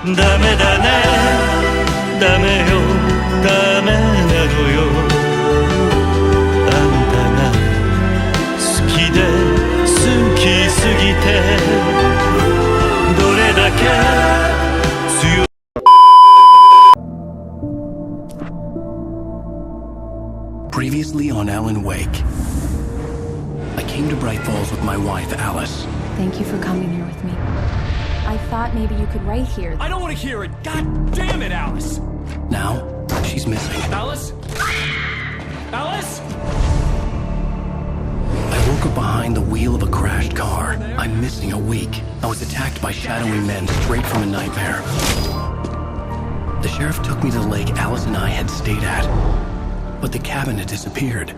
ダメだねダメよダメなのよあんたが好きで好きすぎてどれだけ強いPreviously on Alan Wake, I came to Bright Falls with my wife, Alice. Thank you for coming here with me. I thought maybe you could write here. I don't want to hear it! God damn it, Alice! Now, she's missing. Alice? Alice? I woke up behind the wheel of a crashed car. I'm missing a week. I was attacked by shadowy men straight from a nightmare. The sheriff took me to the lake Alice and I had stayed at. But the cabin had disappeared.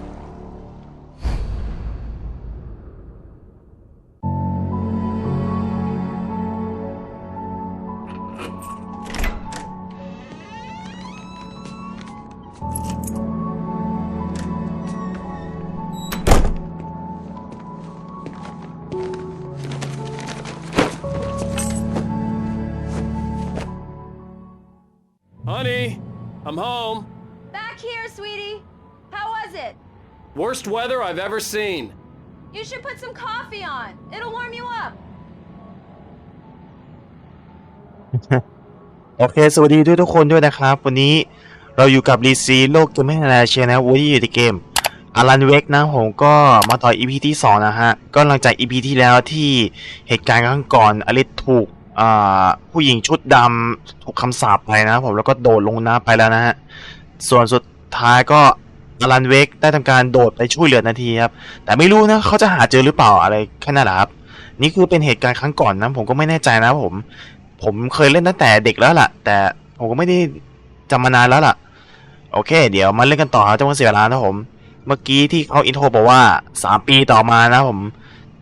Honey, I'm home. Back here, sweetie. How was it? Worst weather I've ever seen. You should put some coffee on. It'll warm you up. โอเคสวัสดีด้วยทุกคนด้วยนะครับวันนี้เราอยู่กับรีซีโลกเกมไม่นานาเชียนะวูดี้อยู่ในเกมอารันเวกนะผมก็มาต่อ EP ที่2นะฮะก็หลังจาก EP ที่แล้วที่เหตุการณ์ครั้งก่อนอลิสถูกผู้หญิงชุดดำถูกคำสาปไปนะผมแล้วก็โดดลงน้ำไปแล้วนะฮะส่วนสุดท้ายก็อารันเวกได้ทำการโดดไปช่วยเหลือนาทีครับแต่ไม่รู้นะเขาจะหาเจอหรือเปล่าอะไรแค่นั้นแหละครับนี่คือเป็นเหตุการณ์ครั้งก่อนนะผมก็ไม่แน่ใจนะผมเคยเล่นตั้งแต่เด็กแล้วล่ะแต่ผมก็ไม่ได้จำมานานแล้วล่ะโอเคเดี๋ยวมาเล่นกันต่อครับจะมาเสียเวลานะผมเมื่อกี้ที่เขาอินโทรบอกว่า3 ปีต่อมานะผม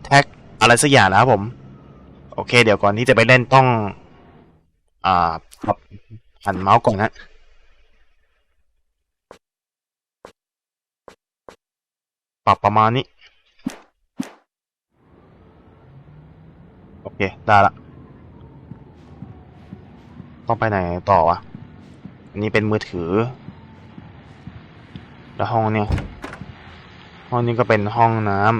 แท็กอะไรสักอย่างนะครับผมโอเคเดี๋ยวก่อนที่จะไปเล่นต้องปรับหันเมาส์ก่อนนะปรับประมาณนี้โอเคได้ละต้องไปไหนต่อวะอันนี้เป็นมือถือแล้วห้องนี้ก็เป็นห้องน้ำ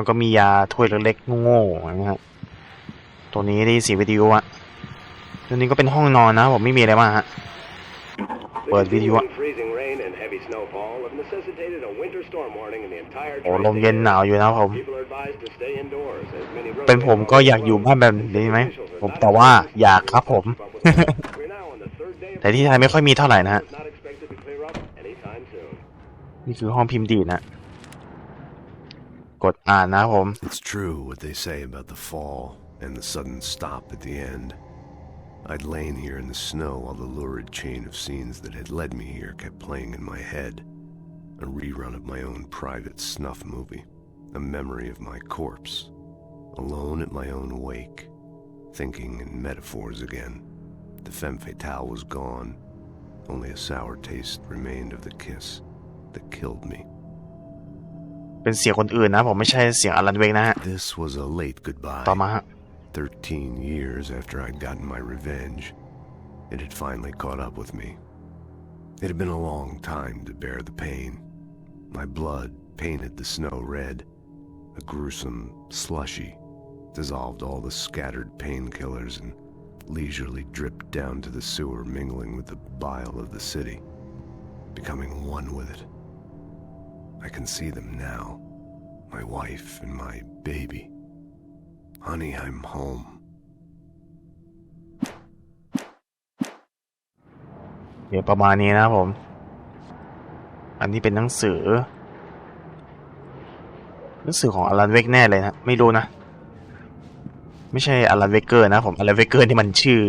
ก็มียาถ้วยเล็กๆโง่ๆนะฮะตัวนี้ได้สีวิดีโออะตัวนี้ก็เป็นห้องนอนนะผมไม่มีอะไรมากฮะเปิดวิดีโอโอ้ลมเย็นหนาวอยู่นะผมเป็นผมก็อยากอยู่บ้านแบบนี้ไหมผมแต่ว่าอยากครับผม แต่ที่ไทยไม่ค่อยมีเท่าไหร่นะฮะนี่คือห้องพิมพ์ดีดนะกดอ่านนะผม It's true what they say about the fall and the sudden stop at the end. I'd lain here in the snow while the lurid chain of scenes that had led me here kept playing in my head. A rerun of my own private snuff movie. A memory of my corpse. Alone at my own wake. Thinking in metaphors again. The femme fatale was gone. Only a sour taste remained of the kiss that killed me. เป็นเสียงคนอื่นนะผมไม่ใช่เสียงอารันเวกนะฮะ This was a late goodbye. ต่อมาฮะ 13 years after I'd gotten my revenge, it had finally caught up with me. It had been a long time to bear the pain. My blood painted the snow red. A gruesome slushy dissolved all the scattered painkillers and leisurely dripped down to the sewer, mingling with the bile of the city, becoming one with it. I can see them now, my wife and my baby. Honey, I'm home. เดี๋ยวประมาณนี้นะผมอันนี้เป็นหนังสือของอารันเวกแน่เลยนะไม่รู้นะไม่ใช่อารันเวกเกอร์นะผมอารันเวกเกอร์นี่มันชื่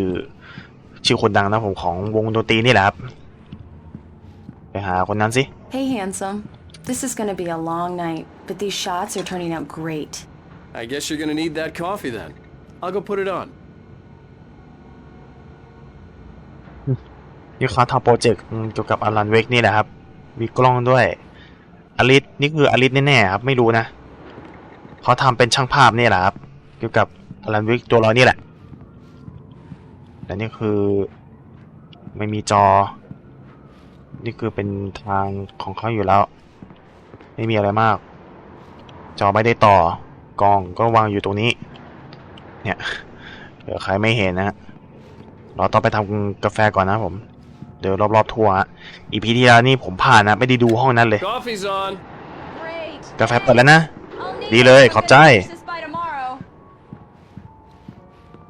อคนดังนะผมของวงดนตรีนี่แหละครับไปหาคนนั้นสิ Hey handsome, this is gonna be a long night, but these shots are turning out great. I guess you're gonna need that coffee then. I'll go put it on. นี่เขาทำโปรเจกต์เกี่ยวกับอารันเวกนี่แหละครับมีกล้องด้วยอลิสนี่คืออลิสแน่ๆครับไม่รู้นะเขาทำเป็นช่างภาพนี่แหละครับเกี่ยวกับ อลันวิกตัวเรานี่แหละแต่นี่คือไม่มีจอนี่คือเป็นทางของเขาอยู่แล้วไม่มีอะไรมากจอไม่ได้ต่อกล้องก็วางอยู่ตรงนี้เนี่ยเดี๋ยวใครไม่เห็นนะเราต้องไปทำกาแฟก่อนนะผมเดี๋ยวรอบๆทัวร์อีพีที่แล้วนี่ผมผ่านนะไม่ได้ดูห้องนั้นเลย Coffee's on. กาแฟเปิดแล้วนะดีเลยขอบใจ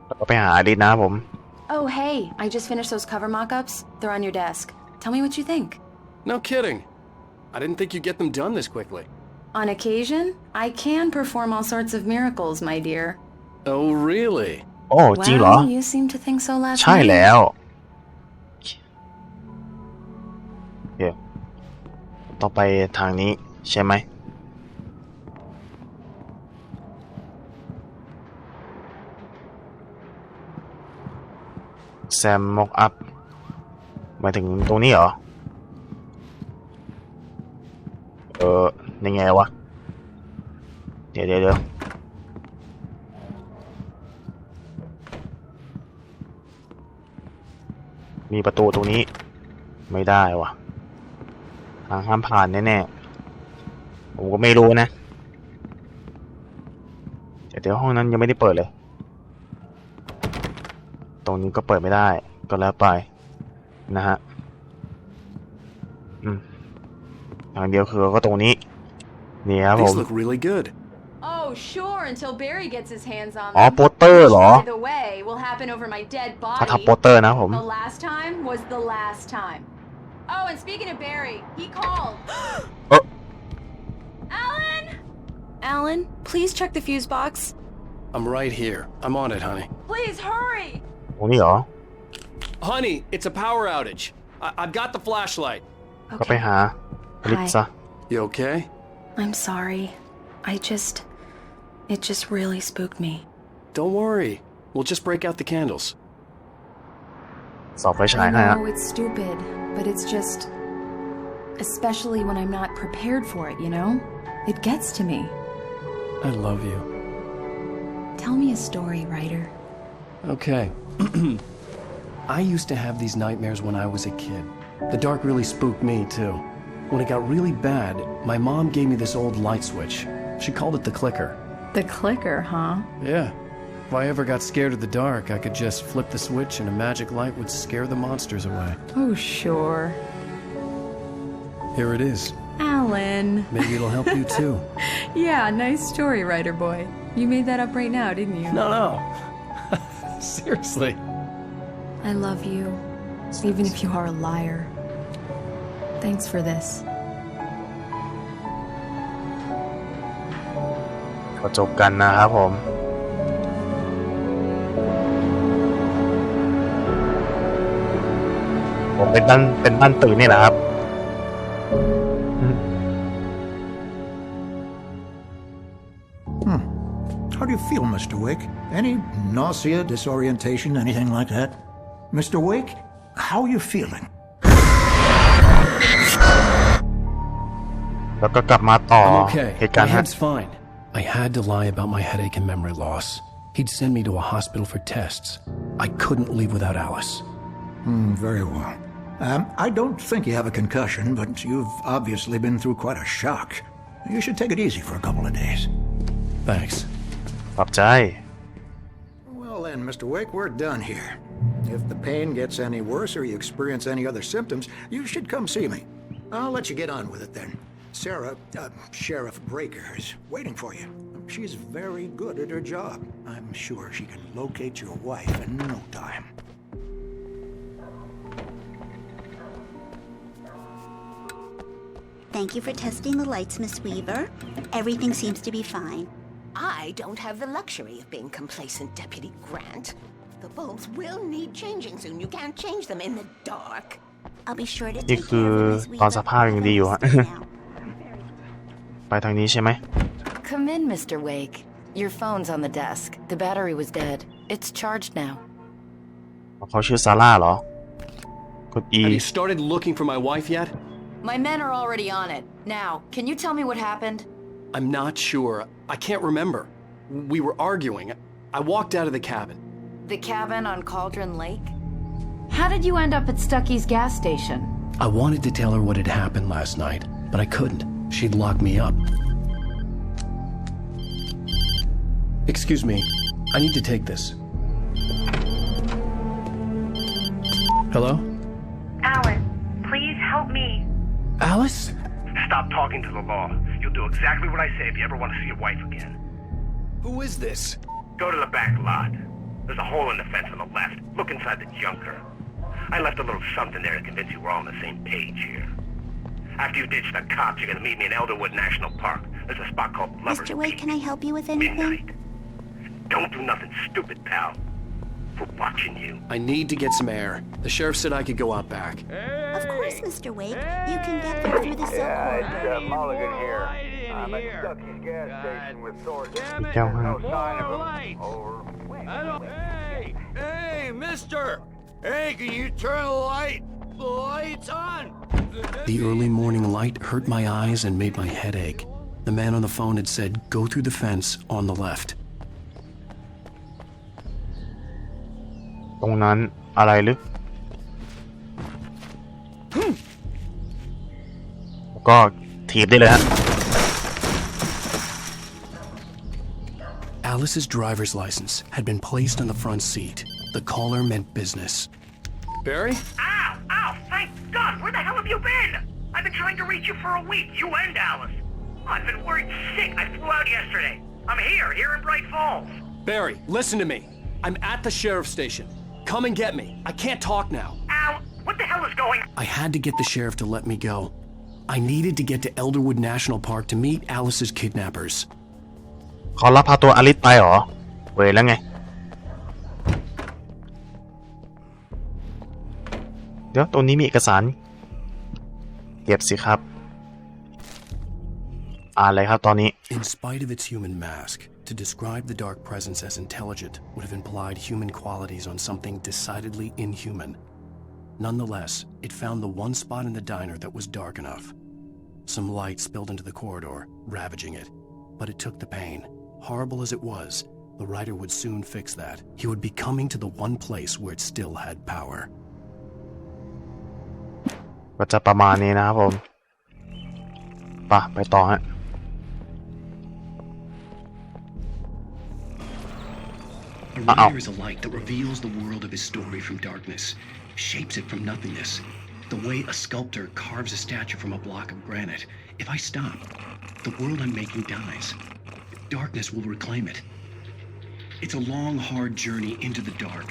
แล้วก็ไปหาอลิสนะผม Oh, hey, I just finished those cover mock-ups. They're on your desk. Tell me what you think. No kidding. I didn't think you'd get them done this quickly. On occasion, I can perform all sorts of miracles, my dear. Oh, really? โอ้จริงเหรอ Well, you seem to think so last ใช่ night. แล้วเดี๋ยวต่อไปทางนี้ใช่ไหมแซมม็อกอัพมาถึงตรงนี้เหรอยังไงวะเดี๋ยวมีประตูตรงนี้ไม่ได้วะทางห้ามผ่านแน่ๆผมก็ไม่รู้นะเดี๋ยวห้องนั้นยังไม่ได้เปิดเลยตรงนี้ก็เปิดไม่ได้ก็แล้วไปนะฮะทางเดียวคือก็ตรงนี้นี่ครับผม These look really good. Oh, sure, until Barry gets his hands on อ๋อ them. โปสเตอร์เหรอ By the way, will happen over my dead เขา body. ทำโปสเตอร์นะผม The last time was the last time. Oh, and speaking of Barry, he called. Alan! Alan, please check the fuse box. I'm right here. I'm on it, honey. Please hurry! ตรงนี้เหรอ Honey, it's a power outage. I've got the flashlight. ก็ไปหาอลิซะ You okay? I'm sorry. It just really spooked me. Don't worry. We'll just break out the candles. สอบไฟฉาย I ให้ฮะ know it's stupid, but it's just... Especially when I'm not prepared for it, you know? It gets to me. I love you. Tell me a story, writer. Okay. I used to have these nightmares when I was a kid. The dark really spooked me, too. When it got really bad, my mom gave me this old light switch. She called it the clicker. The clicker, huh? Yeah. If I ever got scared of the dark, I could just flip the switch and a magic light would scare the monsters away. Oh, sure. Here it is. Alan. Maybe it'll help you, too. Yeah, nice story, writer boy. You made that up right now, didn't you? No. Seriously. I love you, even if you are a liar. Thanks for this. ก็จบกันนะครับผมเป็นบ้านตื่นนี่แหละครับ How do you feel, Mr. Wake? Any nausea, disorientation, anything like that? Mr. Wake, how are you feeling? แล้วก็กลับมาต่อ I'm okay. เหตุการ My ณ์ฮะ head's fine. I had to lie about my headache and memory loss. He'd send me to a hospital for tests. I couldn't leave without Alice. Very well. I don't think you have a concussion, but you've obviously been through quite a shock. You should take it easy for a couple of days. Thanks. ขอบใจ Well then, Mr. Wake, we're done here. If the pain gets any worse or you experience any other symptoms, you should come see me. I'll let you get on with it then. Sarah, Sheriff Breaker, is waiting for you. She's very good at her job. I'm sure she can locate your wife in no time. Thank you for testing the lights, Miss Weaver. Everything seems to be fine. I don't have the luxury of being complacent, Deputy Grant. The bulbs will need changing soon. You can't change them in the dark. I'll be sure to นี่ take คือ care of Miss ตอนส Weaver. ภาพยังดีอยู่ฮะ ไปทางนี้ใช่ไหม Come in, Mr. Wake. Your phone's on the desk. The battery was dead. It's charged now. เขาชื่อซาร่าเหรอ กด E Have you started looking for my wife yet? My men are already on it. Now, can you tell me what happened? I'm not sure. I can't remember. We were arguing. I walked out of the cabin. The cabin on Cauldron Lake? How did you end up at Stucky's gas station? I wanted to tell her what had happened last night, but I couldn't. She'd lock me up. Excuse me. I need to take this. Hello? Alice, please help me. Alice? Stop talking to the law. You'll do exactly what I say if you ever want to see your wife again. Who is this? Go to the back lot. There's a hole in the fence on the left. Look inside the junker. I left a little something there to convince you we're all on the same page here. After you ditch the cops, you're gonna meet me in Elderwood National Park. There's a spot called Lover's Mr. Wake, Peak. can I help you with anything? Midnight. Don't do nothing stupid, pal. We're watching you. I need to get some air. The sheriff said I could go out back. Of course, Mr. Wake. You can get there through the silk corridor. Mulligan here. I'm at Stucky's gas station with Thornton. Damn it. No sign of him. Over. Hey, mister! Hey, can you turn the light? The light's on! The early morning light hurt my eyes and made my head ache. The man on the phone had said, go through the fence on the left. ตรงนั้นอะไรหรือก็ถีบได้เลยฮะ Alice's driver's license had been placed on the front seat. The caller meant business. Barry? Ow! Ow! Thank God! Where the hell have you been? I've been trying to reach you for a week. You and Alice. I've been worried sick. I flew out yesterday. I'm here in Bright Falls. Barry, listen to me. I'm at the sheriff's station. Come and get me. I can't talk now. Ow! What the hell is going on? I had to get the sheriff to let me go. I needed to get to Elderwood National Park to meet Alice's kidnappers. เขาลักพาตัวอลิสไปเหรอเว้ยแล้วไงเดี๋ยวตรงนี้มีเอกสารเก็บสิครับอะไรครับตอนนี้ In spite of its human mask, to describe the dark presence as intelligent would have implied human qualities on something decidedly inhuman. Nonetheless, it found the one spot in the diner that was dark enough. Some light spilled into the corridor, ravaging it. But it took the pain. Horrible as it was, the writer would soon fix that. He would be coming to the one place where it still had power. ก็จะประมาณนี้นะครับผมไปต่อฮะA writer is a light that reveals the world of his story from darkness, shapes it from nothingness. The way a sculptor carves a statue from a block of granite. If I stop, the world I'm making dies. Darkness will reclaim it. It's a long, hard journey into the dark.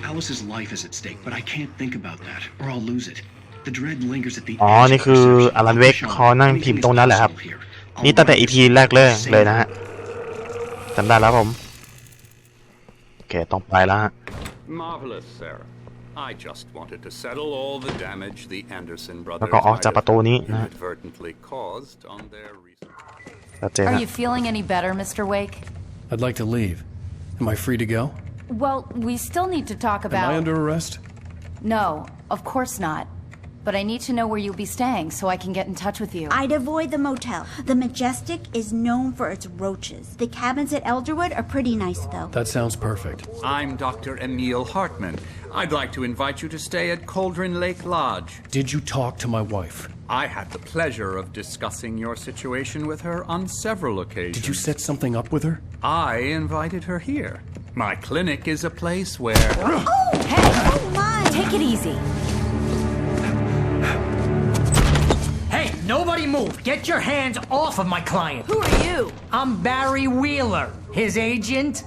Alice's life is at stake, but I can't think about that, or I'll lose it. The dread lingers at the edge. อ๋อนี่คืออลันเวกเขานั่งพิมพ์ตรงนั้นแหละครับนี่ตั้งแต่ EP แรกเลยนะฮะจำได้แล้วผมโอเคต้องไปแล้วฮะ Marvelous, Sarah. I just wanted to settle all the damage the Anderson brothers แล้วก็ออกจากประตูนี้นะ inadvertently caused on their recent. Are you feeling any better, Mr. Wake? I'd like to leave. Am I free to go? Well, we still need to talk about... Am I under arrest? No, of course not. But I need to know where you'll be staying so I can get in touch with you. I'd avoid the motel. The Majestic is known for its roaches. The cabins at Elderwood are pretty nice, though. That sounds perfect. I'm Dr. Emil Hartman. I'd like to invite you to stay at Cauldron Lake Lodge. Did you talk to my wife? I had the pleasure of discussing your situation with her on several occasions. Did you set something up with her? I invited her here. My clinic is a place where... Oh, hey! Oh, my! Take it easy. Hey, nobody move! Get your hands off of my client! Who are you? I'm Barry Wheeler, his agent.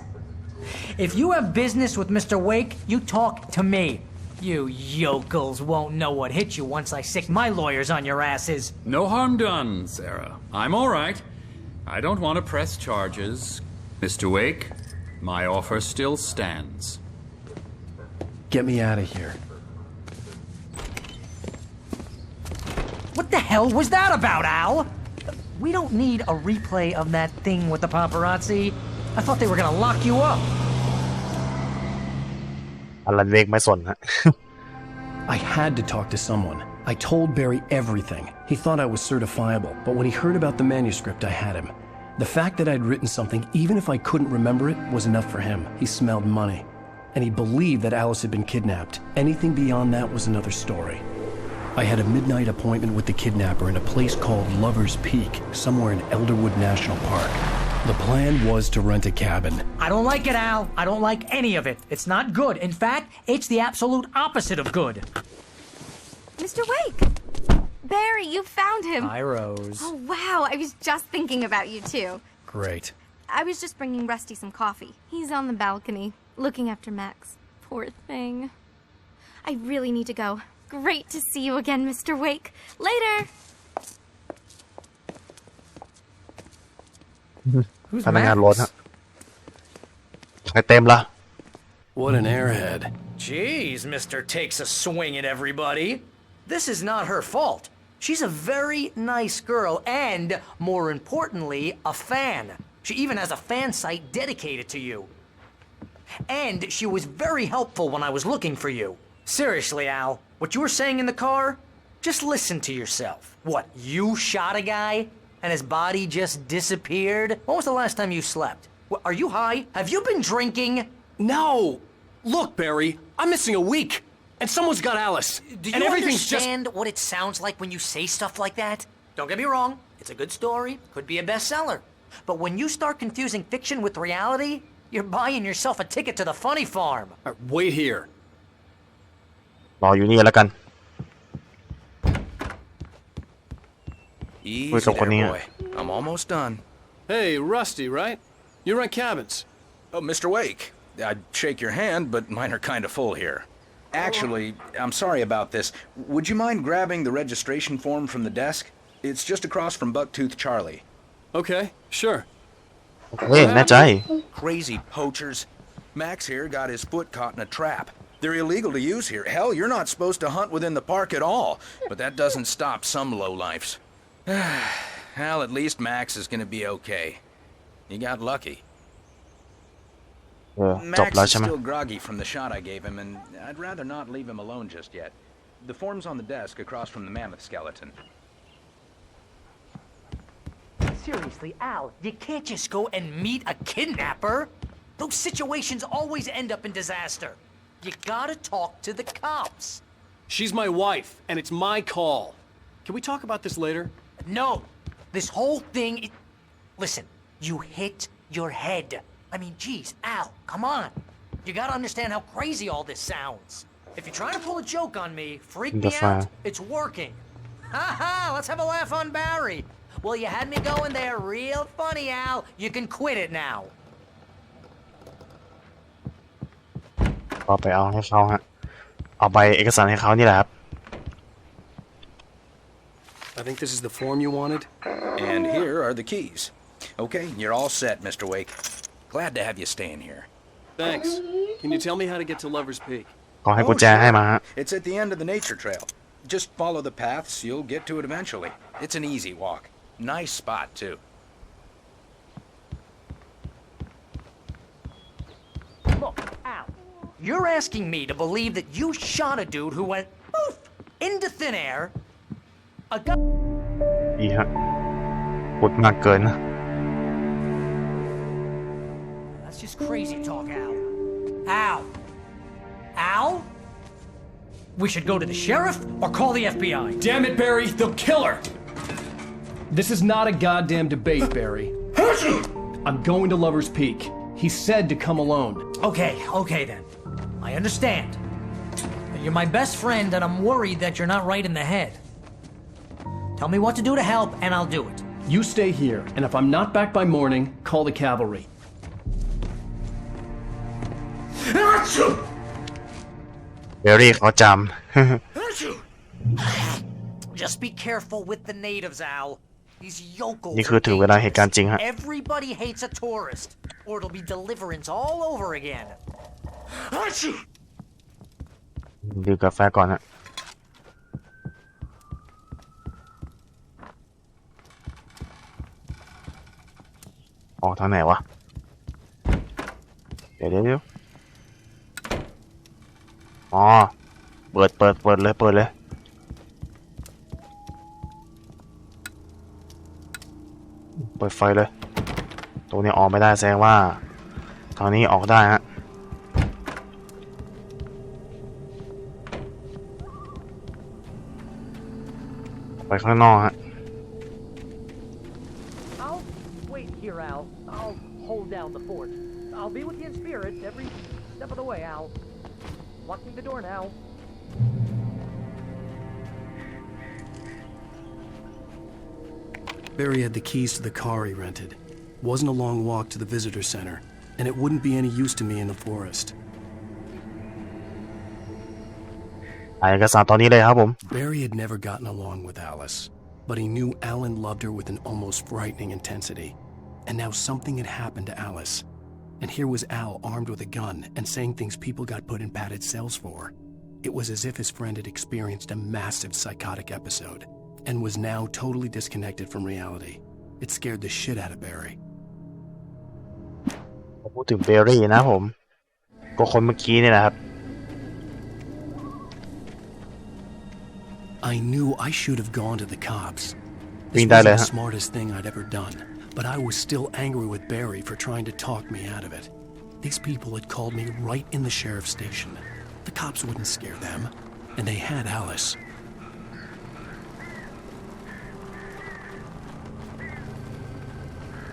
If you have business with Mr. Wake, you talk to me. You yokels won't know what hit you once I sick my lawyers on your asses. No harm done, Sarah. I'm all right. I don't want to press charges. Mr. Wake, my offer still stands. Get me out of here. What the hell was that about, Al? We don't need a replay of that thing with the paparazzi. I thought they were gonna lock you up. อลันเวกไม่สนฮะ I had to talk to someone. I told Barry everything. He thought I was certifiable, but when he heard about the manuscript, I had him. The fact that I'd written something, even if I couldn't remember it, was enough for him. He smelled money. And he believed that Alice had been kidnapped. Anything beyond that was another story. I had a midnight appointment with the kidnapper in a place called Lover's Peak, somewhere in Elderwood National Park. The plan was to rent a cabin. I don't like it, Al. I don't like any of it. It's not good. In fact, it's the absolute opposite of good. Mr. Wake! Barry, you found him. Hi, Rose. Oh, wow. I was just thinking about you, too. Great. I was just bringing Rusty some coffee. He's on the balcony, looking after Max. Poor thing. I really need to go. Great to see you again, Mr. Wake. Later! Who's พนักงาน Max? รถฮะใครเต็มละ What an airhead. Jeez, Mr. Takes a swing at everybody. This is not her fault. She's a very nice girl and, more importantly, a fan. She even has a fan site dedicated to you. And she was very helpful when I was looking for you. Seriously, Al, what you were saying in the car? Just listen to yourself. What, you shot a guy? And his body just disappeared? When was the last time you slept? What, are you high? Have you been drinking? No! Look, Barry, I'm missing a week. And someone's got Alice. Do you and everything's understand what it sounds like when you say stuff like that? Don't get me wrong, it's a good story, could be a bestseller. But when you start confusing fiction with reality, you're buying yourself a ticket to the funny farm. Wait here. รออยู่นี่แล้วกัน Easy Wake up, there, Juanita. boy. I'm almost done. Hey, Rusty, right? You rent cabins. Oh, Mr. Wake. I'd shake your hand, but mine are kind of full here. Actually, I'm sorry about this. Would you mind grabbing the registration form from the desk? It's just across from Bucktooth Charlie. Okay, sure. เฮ้ยแน่ใจ Crazy poachers. Max here got his foot caught in a trap. They're illegal to use here. Hell, you're not supposed to hunt within the park at all. But that doesn't stop some lowlifes. Well, at least Max is gonna be okay. He got lucky. จบ Max แล้ว is ใช่ไหม still groggy from the shot I gave him, and I'd rather not leave him alone just yet. The form's on the desk across from the mammoth skeleton. Seriously, Al, you can't just go and meet a kidnapper. Those situations always end up in disaster. You gotta talk to the cops. She's my wife, and it's my call. Can we talk about this later? No, this whole thing is... Listen, you hit your head. I mean, geez, Al, come on. You gotta understand how crazy all this sounds. If you're trying to pull a joke on me, freak me out, it's working. Ha ha, let's have a laugh on Barry. Well, you had me going there real funny, Al. You can quit it now. ก็ไปเอาให้เขาฮะเอาใบเอกสารให้เขานี่แหละครับ I think this is the form you wanted. And here are the keys. Okay, you're all set, Mr. Wake. Glad to have you staying here. Thanks. Can you tell me how to get to Lover's Peak? ขอให้กุญแจให้มาฮะ It's at the end of the nature trail. Just follow the paths, you'll get to it eventually. It's an easy walk. Nice spot, too. Look, Al, you're asking me to believe that you shot a dude who went poof into thin air. A guy. ดีฮะพูดมากเกิน That's just crazy talk, Al. Al? Al? We should go to the sheriff or call the FBI. Damn it, Barry, they'll kill her! This is not a goddamn debate, Barry. I'm going to Lover's Peak. He said to come alone. Okay then. I understand. You're my best friend and I'm worried that you're not right in the head. Tell me what to do to help and I'll do it. You stay here, and if I'm not back by morning, call the cavalry. Barry เขาจำ Just be careful with the natives, Al. These yokels. นี่คือถึงเวลาเหตุการณ์จริงฮะ Everybody hates a tourist, or it'll be deliverance all over again. ดื่มกาแฟก่อนฮะออกทางไหนวะ เดี๋ยวอ๋อเปิดเลย เปิดไฟเลย ตรงนี้ออกไม่ได้แสดงว่าทางนี้ออกได้ฮะไปข้างนอกฮะ I'll wait here, Al. I'll hold down the fort. I'll be with you in spirit every step of the way, Al. Locking the door now. Barry had the keys to the car he rented. Wasn't a long walk to the visitor center, and it wouldn't be any use to me in the forest. เอกสารตอนนี้เลยครับผม Barry had never gotten along with Alice, but he knew Alan loved her with an almost frightening intensity. And now something had happened to Alice. And here was Al armed with a gun and saying things people got put in padded cells for. It was as if his friend had experienced a massive psychotic episode and was now totally disconnected from reality. It scared the shit out of Barry. พูดถึงเบอร์รี่นะผมก็คนเมื่อกี้นี่แหละครับ I knew I should have gone to the cops. This วิ่งได้ was เลย the ฮะ smartest thing I'd ever done, but I was still angry with Barry for trying to talk me out of it. These people had called me right in the sheriff's station. The cops wouldn't scare them, and they had Alice.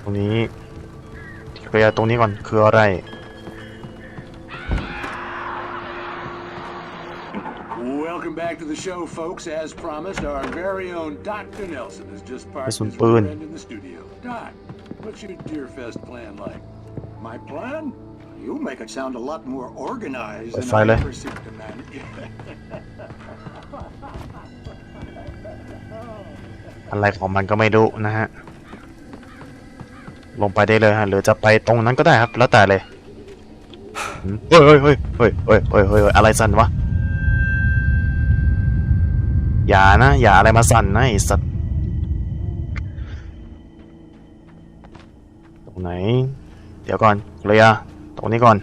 ตรงนี้เคลียร์ตรงนี้ก่อนคืออะไร Welcome back to the show, folks. As promised, our very own Dr. Nelson has just parked his Listen, rear Boone. end in the studio. Doc, what's your Deerfest plan like? My plan? You make it sound a lot more organized than File. I ever seem to manage. อะไรของมันก็ไม่รู้นะฮะลงไปได้เลยฮะหรือจะไปตรงนั้นก็ได้ครับแล้วแต่เลยเฮ้ยอะไรสั่นวะอย่านะอย่าอะไรมาสั่นนะไอ้สัตว์ตรงไหนเดี๋ยวก่อนเลยอะตรงนี้ก่อน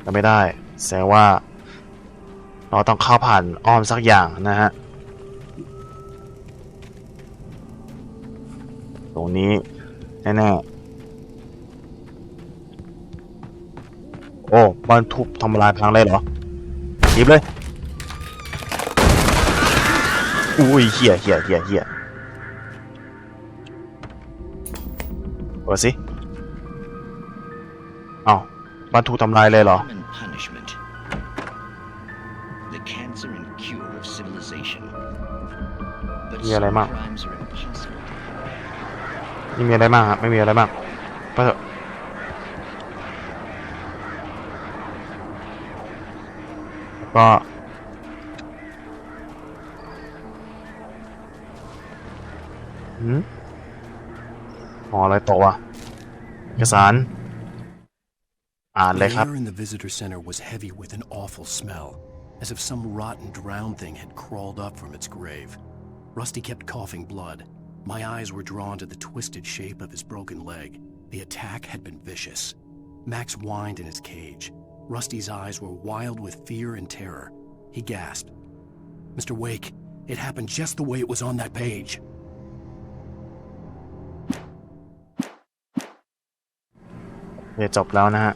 ก็ไม่ได้แสดงว่าเราต้องเข้าผ่านอ้อมสักอย่างนะฮะตรงนี้แน่ๆโอ้บ้านทุบทำลายพังเลยเหรอหยิบเลยอุ้ยเหี้ยเปิดสิเอ้าบ้านทุบทำลายเลยเหรอมีอะไรบ้างนี่มีอะไรบ้างครับไม่มีอะไรบ้างไปเถอะก็อ๋ออะไรตกวะเอกสารอ่านเลยครับ The air in the visitor center was heavy with an awful smell, as if some rotten drowned thing had crawled up from its grave. Rusty kept coughing blood. My eyes were drawn to the twisted shape of his broken leg. The attack had been vicious. Max whined in his cage. Rusty's eyes were wild with fear and terror. He gasped. Mr. Wake, it happened just the way it was on that page. Okay, จบแล้วนะฮะ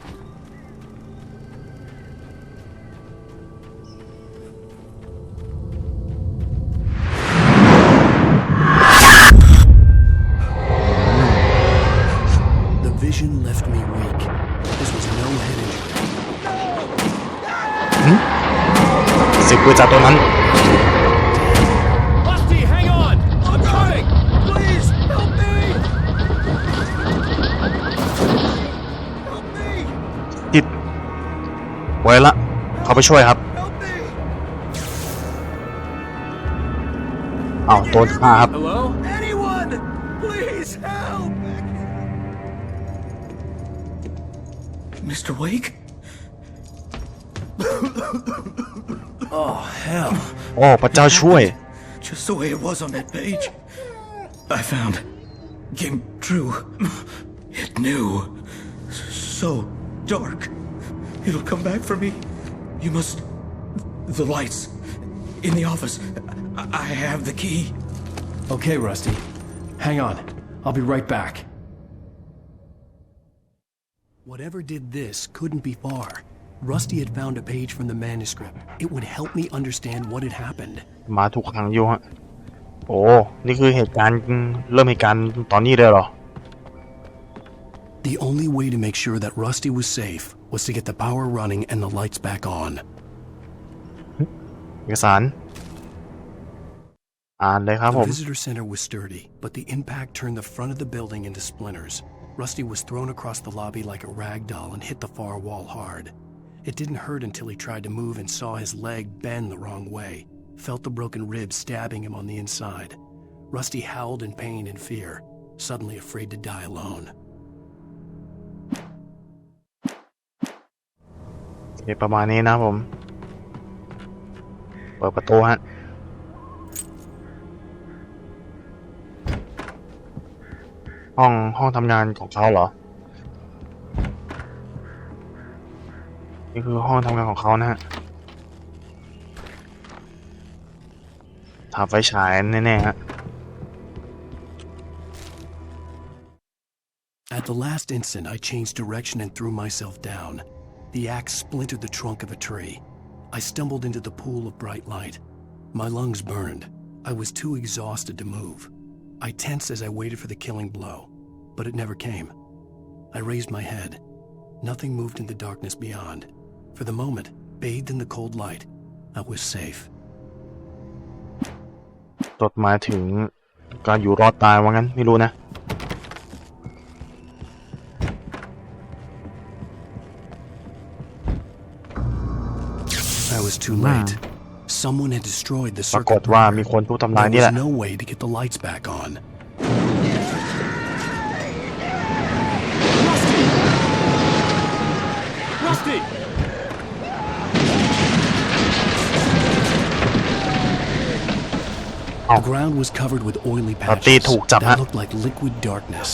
Vision left me weak. This was no head injury. สิบปืนจากตรงนั้น Rusty, hang on! I'm coming! Please, help me! Help me! ติดไว้ละเข้าไปช่วยครับอ้าวโดนฆ่าครับ Hello? Anyone! Please help! Mr. Wake? Oh, hell. โอ้พระเจ้าช่วย Just the way it was on that page. I found. Came true. It knew. So dark. It'll come back for me. You must... The lights. In the office. I have the key. Okay, Rusty. Hang on. I'll be right back. Whatever did this couldn't be far. Rusty had found a page from the manuscript. It would help me understand what had happened. มาถูกขังอยู่ฮะโอ้นี่คือเหตุการณ์เริ่มเหตุการณ์ตอนนี้เลยเหรอ The only way to make sure that Rusty was safe was to get the power running and the lights back on. เอกสารอ่านเลยครับผม The visitor center was sturdy, but the impact turned the front of the building into splinters. Rusty was thrown across the lobby like a rag doll and hit the far wall hard. It didn't hurt until he tried to move and saw his leg bend the wrong way, felt the broken ribs stabbing him on the inside. Rusty howled in pain and fear, suddenly afraid to die alone. ประมาณนี้นะผมเปิดประตูฮะห้องทำงานของเขาเหรอนี่คือห้องทำงานของเขานะฮะถาไฟฉายแน่ๆฮะ At the last instant, I changed direction and threw myself down. The axe splintered the trunk of a tree. I stumbled into the pool of bright light. My lungs burned. I was too exhausted to move. I tensed as I waited for the killing blow, but it never came. I raised my head. Nothing moved in the darkness beyond. For the moment, bathed in the cold light, I was safe. จดหมายถึงการอยู่รอดตายว่างั้นไม่รู้นะ I was too late. Someone had destroyed the ปราก circuit ฏว่า breaker. มีคนผู้ทำลาย There นี่แหละ was no way to get the lights back on. Rusty! The ground was covered with oily patches that looked like liquid darkness.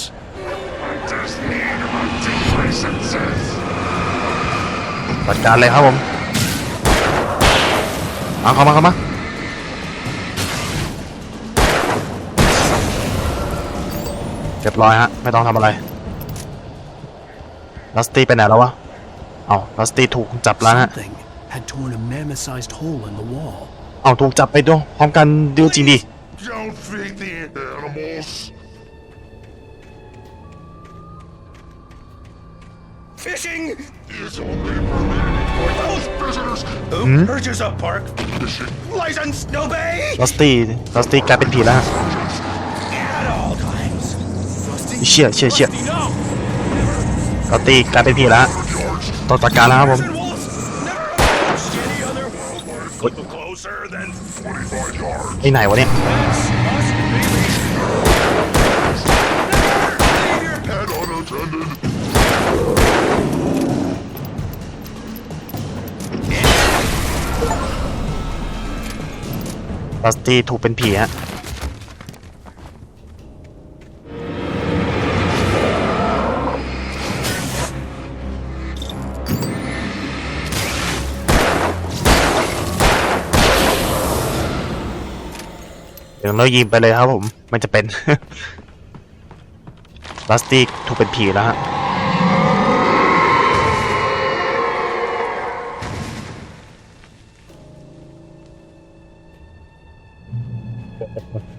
จัดการเลยครับผมเข้ามาเรียบร้อยฮะไม่ต้องทำอะไรลัสตี้ไปไหนแล้ววะลัสตี้ถูกจับแล้วฮะ Had torn a mammoth-sized hole in the wall. ถูกจับไปด้วยพร้อมกันดูจริงดิ Don't feed the animals. Fishing is only permitted for those visitors who purchase a park license, no bay. ลัสตี้กลายเป็นผีแล้วฮะ At all times. เชี่ยลัสตี้กลายเป็นผีแล้วต้องจัดการแล้วครับผม Closer than 45 yards. ไอ้ไหนวะเนี่ย Head unattended. ลัสตี้ถูกเป็นผีฮะเดี๋ยวเรายิงไปเลยครับผมมันจะเป็น ลัสตี้ถูกเป็นผีแล้วฮะ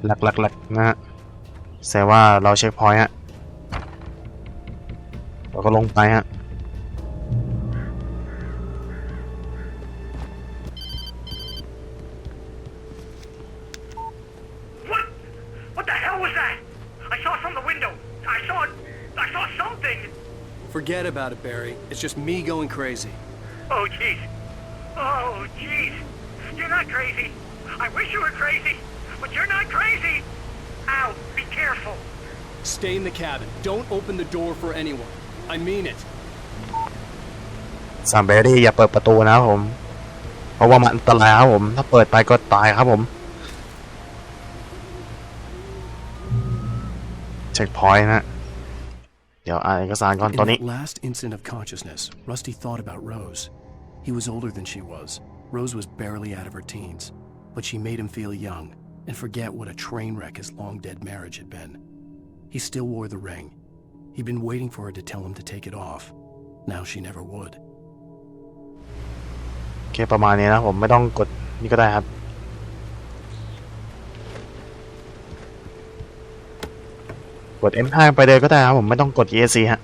หลักนะฮะแสดงว่าเราเช็คพอยต์ฮะเราก็ลงไปฮะ What the hell was that? I saw from the window. I saw something. Forget about it, Barry. It's just me going crazy. Oh, jeez. You're not crazy. I wish you were crazy, but you're not crazy. Ow, be careful. Stay in the cabin. Don't open the door for anyone. I mean it. ซามเบอรี่อย่าเปิดประตูนะครับผมเพราะว่ามันอันตรายครับผมถ้าเปิดไปก็ตายครับผมเช็คพอยต์นะเดี๋ยวอ่านเอกสารก่อนตอนนี้ In that last instant of consciousness, Rusty thought about Rose. He was older than she was. Rose was barely out of her teens, but she made him feel young and forget what a train wreck his long-dead marriage had been. He still wore the ring. He'd been waiting for her to tell him to take it off. Now she never would. โอเคประมาณนี้นะผมไม่ต้องกดนี่ก็ได้ครับกด M5 ไปเลยก็ได้ครับผมไม่ต้องกด ESC ฮะ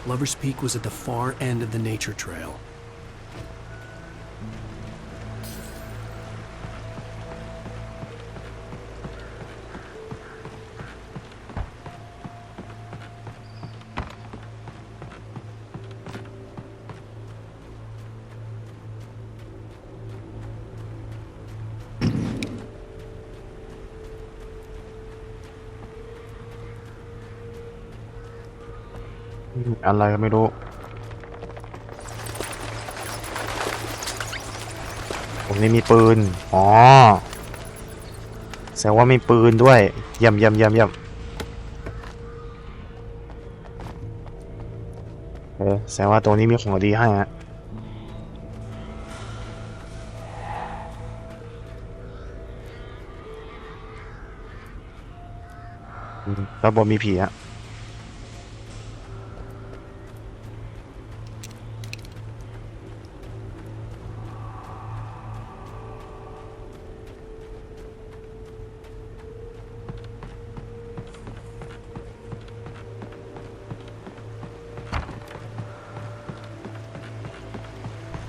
Lover's Peak was at the far end of the nature trail.อะไรก็ไม่รู้ผมนี่มีปืนอ๋อแสดงว่ามีปืนด้วยเยี่ยมแสดงว่าตรงนี้มีของดีให้ฮะแล้วบนมีผีฮะ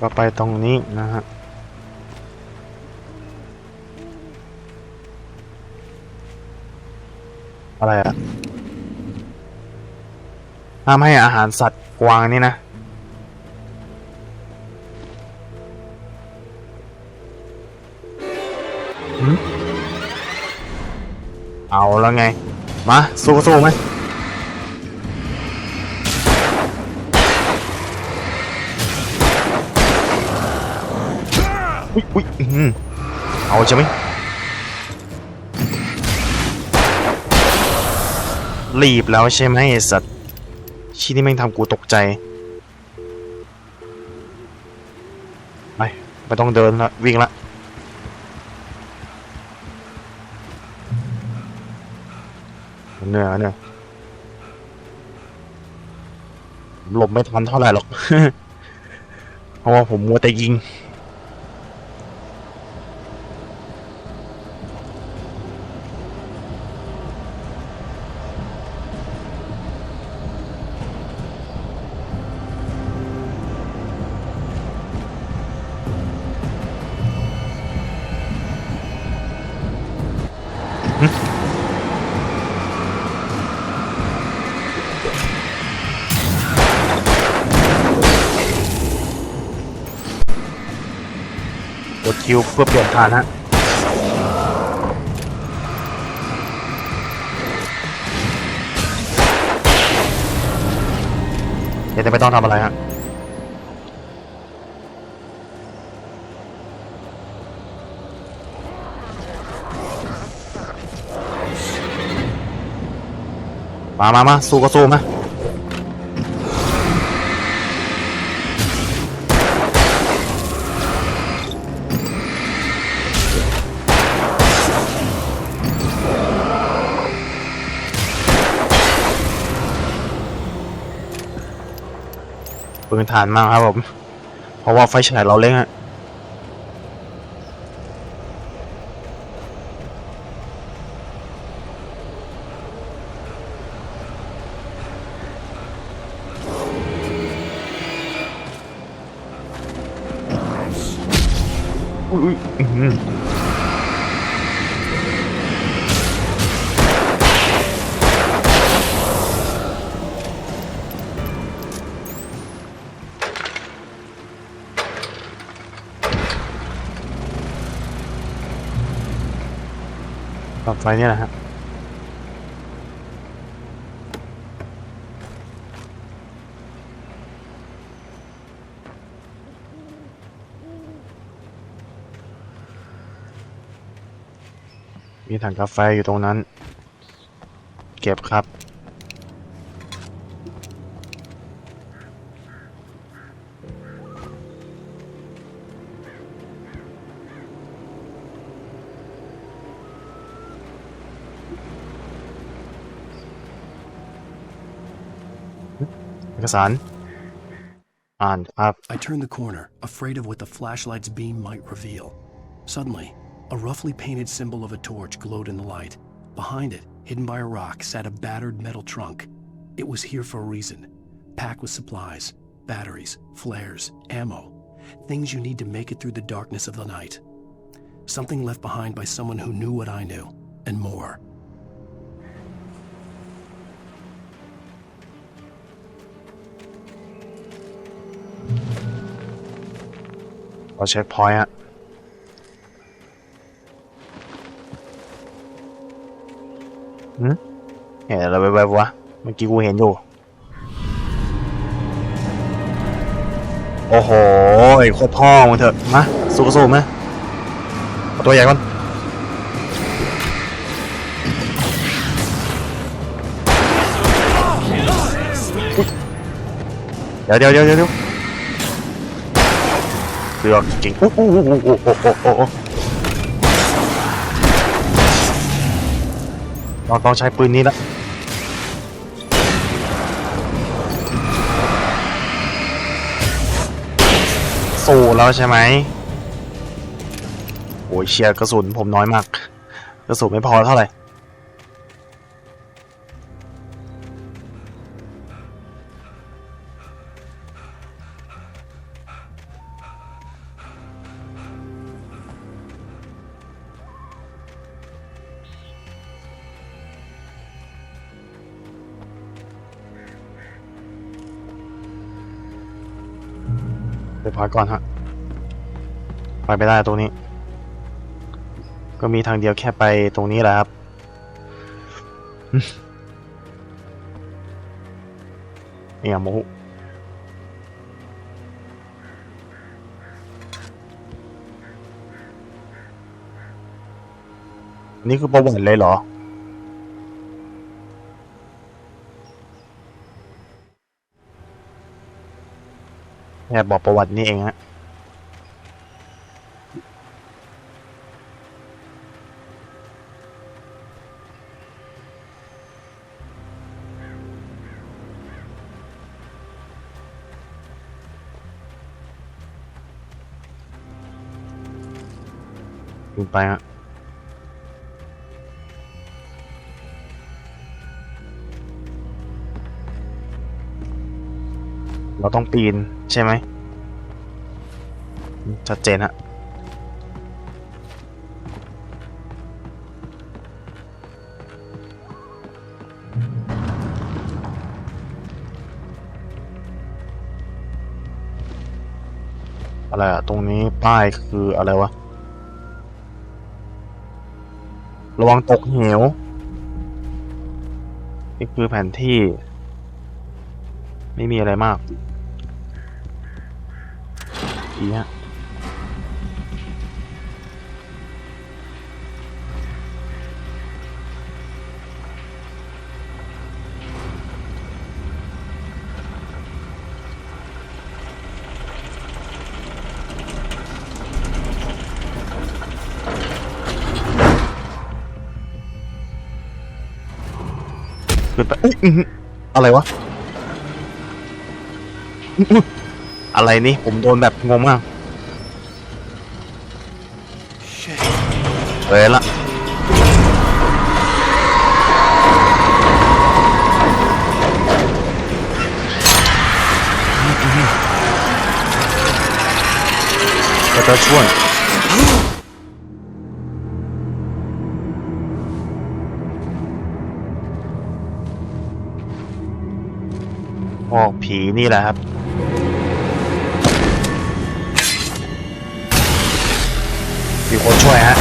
ก็ไปตรงนี้นะฮะอะไรอะห้ามให้อาหารสัตว์กวางนี่นะเอาแล้วไงมาสู้ไหมอุ๊ยเอาใช่ไหมรีบแล้วใช่ไหมไอ้สัตว์ชี้นี่แม่งทำกูตกใจไม่ต้องเดินละวิ่งละเหนื่อยหลบไม่ทันเท่าไหร่หรอก เพราะว่าผมมัวแต่ยิงกดคิวเพื่อเปลี่ยนฐานฮะเดี๋ยวจะไม่ต้องทำอะไรฮะมาสู้ก็สู้มาปืนฐานมากครับผมเพราะว่าไฟฉายเราเล็กฮะปรับไฟเนี่ยนะฮะมีถังกาแฟอยู่ตรงนั้นเก็บครับ อกสารอ่านครับ I turned the corner, afraid of what the flashlight's beam might reveal. Suddenly, a roughly painted symbol of a torch glowed in the light. Behind it, hidden by a rock, sat a battered metal trunk. It was here for a reason, packed with supplies, batteries, flares, ammo, things you need to make it through the darkness of the night. Something left behind by someone who knew what I knew, and more. ขอเช็คพอยต์ฮะเห็นอะไรแวบๆวะเมื่อกี้กูเห็นอยู่โอ้โหโคตรพ่อมึงเถอะมาสู้ๆมั้ยเอาตัวใหญ่ก่อนเดี๋ยวเกือบจริงต้องใช้ปืนนี้ละสู้แล้วใช่ไหมโอ้ยเชียร์กระสุนผมน้อยมากกระสุนไม่พอเท่าไหร่ไปพักก่อนฮะไปไม่ได้ตรงนี้ก็มีทางเดียวแค่ไปตรงนี้แหละครับเนี่ยโมนี่คือประวัติเลยเหรอแค่บอกประวัตินี่เองฮะขึ้นไปฮะเราต้องปีนใช่ไหมชัดเจนฮะอะไรอะตรงนี้ป้ายคืออะไรวะระวังตกเหวนี่คือแผนที่ไม่มีอะไรมากดีฮะเกิดไปอะไรวะอะไรนี่ผมโดนแบบงงมากเลยละก็จะช่วยพวกผีนี่แหละครับมีคนช่วยฮะ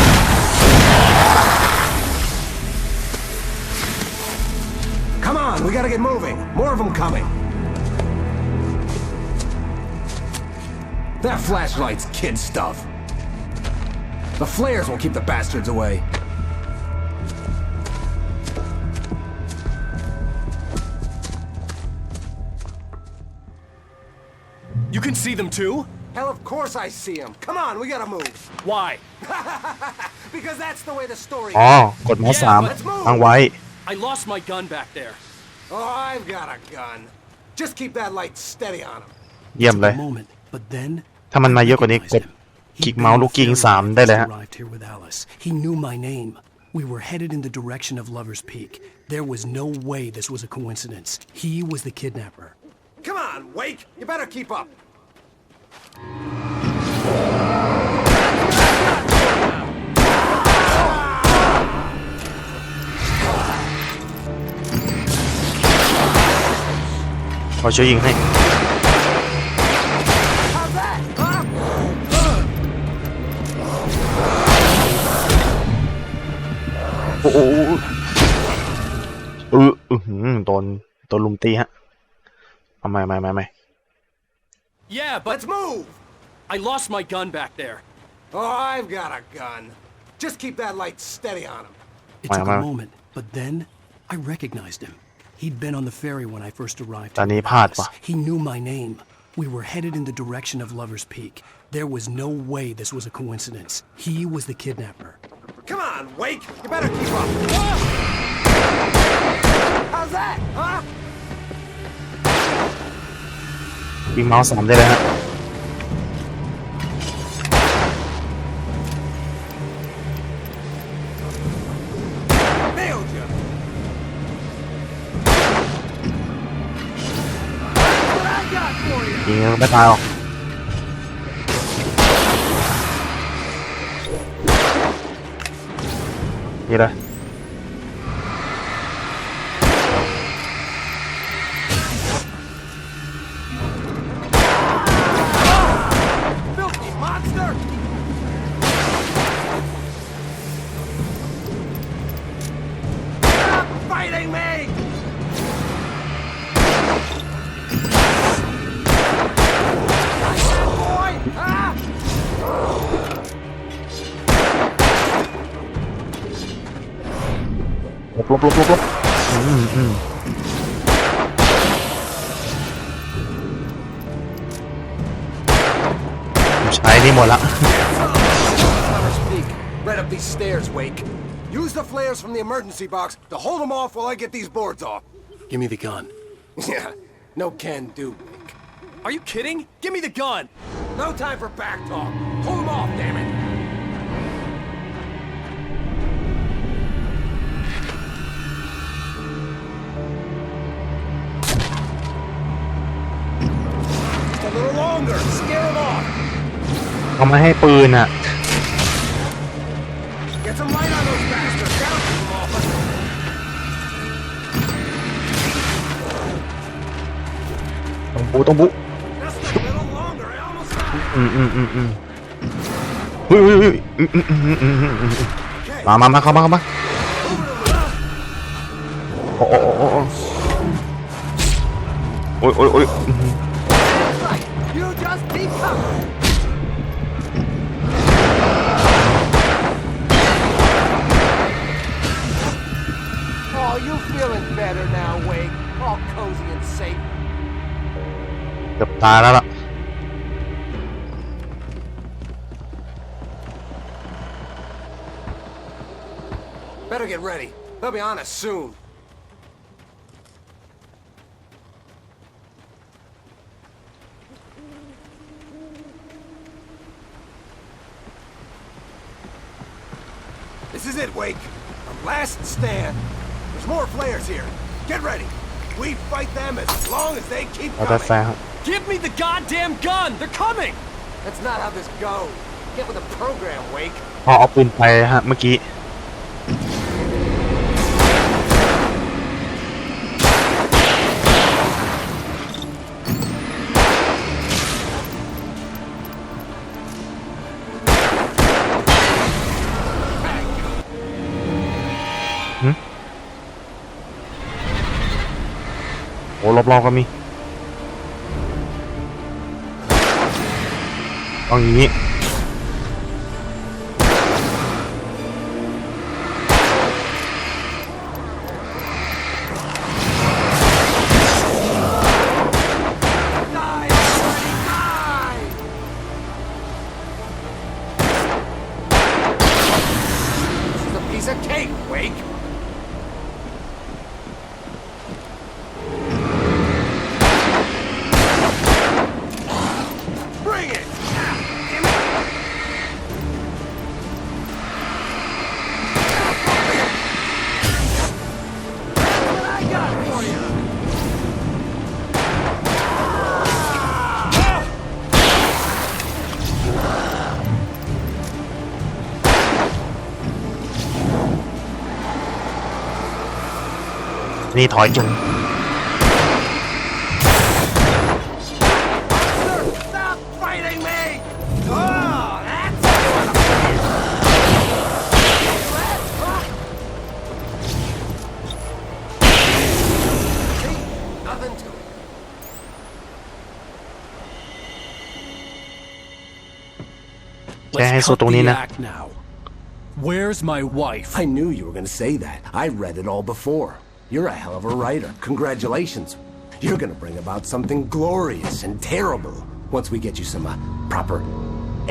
Come on, we gotta get moving. More of them coming. That flashlight's kid stuff. The flares won't keep the bastards away. You can see them too? Hell, of course I see them. Come on, we gotta move. Why? Because that's the way the story อ๋อกดหมาย3 Let's move. ตั้งไว้ I lost my gun back there. Oh, I've got a gun. Just keep that light steady on him. เยี่ยมเลย ถ้ามันมาเยอะกว่านี้กดคลิกเมาส์ลูกกิ้ง3ได้เลยฮะ He knew my name. We were headed in the direction of Lover's Peak. There was no way this was a coincidence. He was the kidnapper. Come on, Wake. You better keep up. ขอช่วยยิงให้โอ้โหโดนลุมตีฮะเอาไม่ Yeah, but let's move. I lost my gun back there. Oh, I've got a gun. Just keep that light steady on him. It took a moment, but then I recognized him. He'd been on the ferry when I first arrived. ตอนนี้พลาดว่ะ He knew my name. We were headed in the direction of Lover's Peak. There was no way this was a coincidence. He was the kidnapper. Come on, Wake. You better keep up. How's that, huh? ยิงเมาส์3ได้เลยฮะยิงไม่ตายหรอกนี่เลยลบใช้นี่หมดละ Right up these stairs, Wake. Use the flares from the emergency box to hold them off while I get these boards off. Give me the gun. Yeah, no can do, Wake. Are you kidding? Give me the gun. No time for back talk. Hold them off, damn it. A little longer. Scare them off. เขาไม่ให้ปืนอ่ะ Get some light on those bastards. That'll keep them off us. ต้องบุ Just a little longer. I almost got it. เฮ้ยมาเข้ามาโอ้ย You just keep up. Oh, you feeling better now, Wake? All cozy and safe. เกือบตายแล้วล่ะ Better get ready. They'll be on us soon. This is it, Wake. Our last stand. There's more flares here. Get ready. We fight them as long as they keep เราได้แฟร์ ๆ Give me the goddamn gun! They're coming! That's not how this goes. Get with the program, Wake. พอเอาปืนไปฮะเมื่อกี้ โอ้รอบๆก็มีต้องอย่างนี้ นี่ถอยจง Stop fighting me! Oh, that's nothing to it. แค่ให้สุดตรงนี้นะ Where's my wife? I knew you were going to say that. I read it all before. You're a hell of a writer. Congratulations. You're going to bring about something glorious and terrible once we get you some proper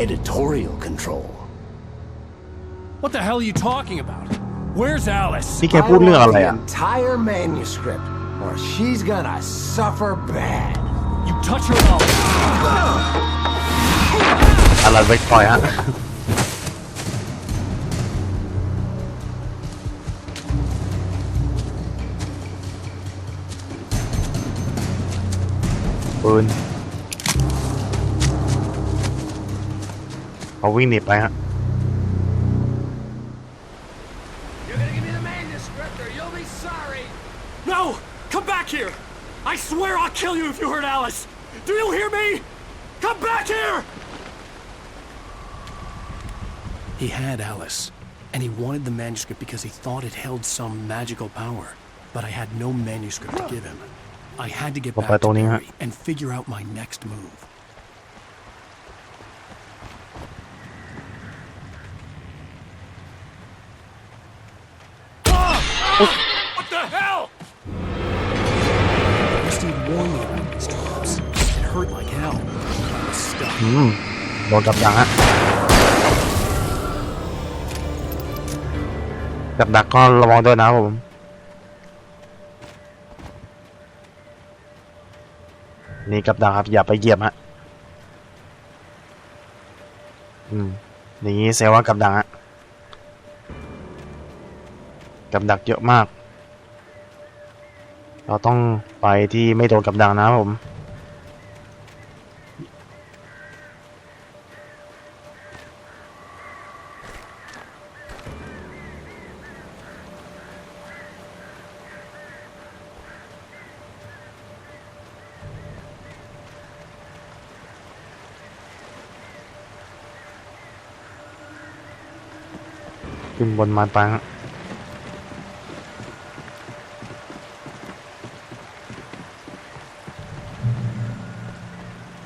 editorial control. What the hell are you talking about? Where's Alice? พี่แกพูดเรื่องอะไร The อ่ะ entire manuscript, or she's gonna suffer bad. You touch her up. อะไรไว้ปล่อยฮะปืนเขาวิ่งหนีไปฮะ You're gonna give me the manuscript, or you'll be sorry. No! Come back here! I swear I'll kill you if you hurt Alice! Do you hear me? Come back here! He had Alice, and he wanted the manuscript because he thought it held some magical power. But I had no manuscript to give him. I had to get back to Barry and figure out my next move. What the hell? Christy warned me about these traps. It hurt like hell. I was stuck. โดนกับดักฮะกับดักก็ระวังด้วยนะผมนี่กับดักครับอย่าไปเหยียบฮะอย่างนี้แสดงว่ากับดักฮะกับดักเยอะมากเราต้องไปที่ไม่โดนกับดักนะผมขึ้นบนมาปัง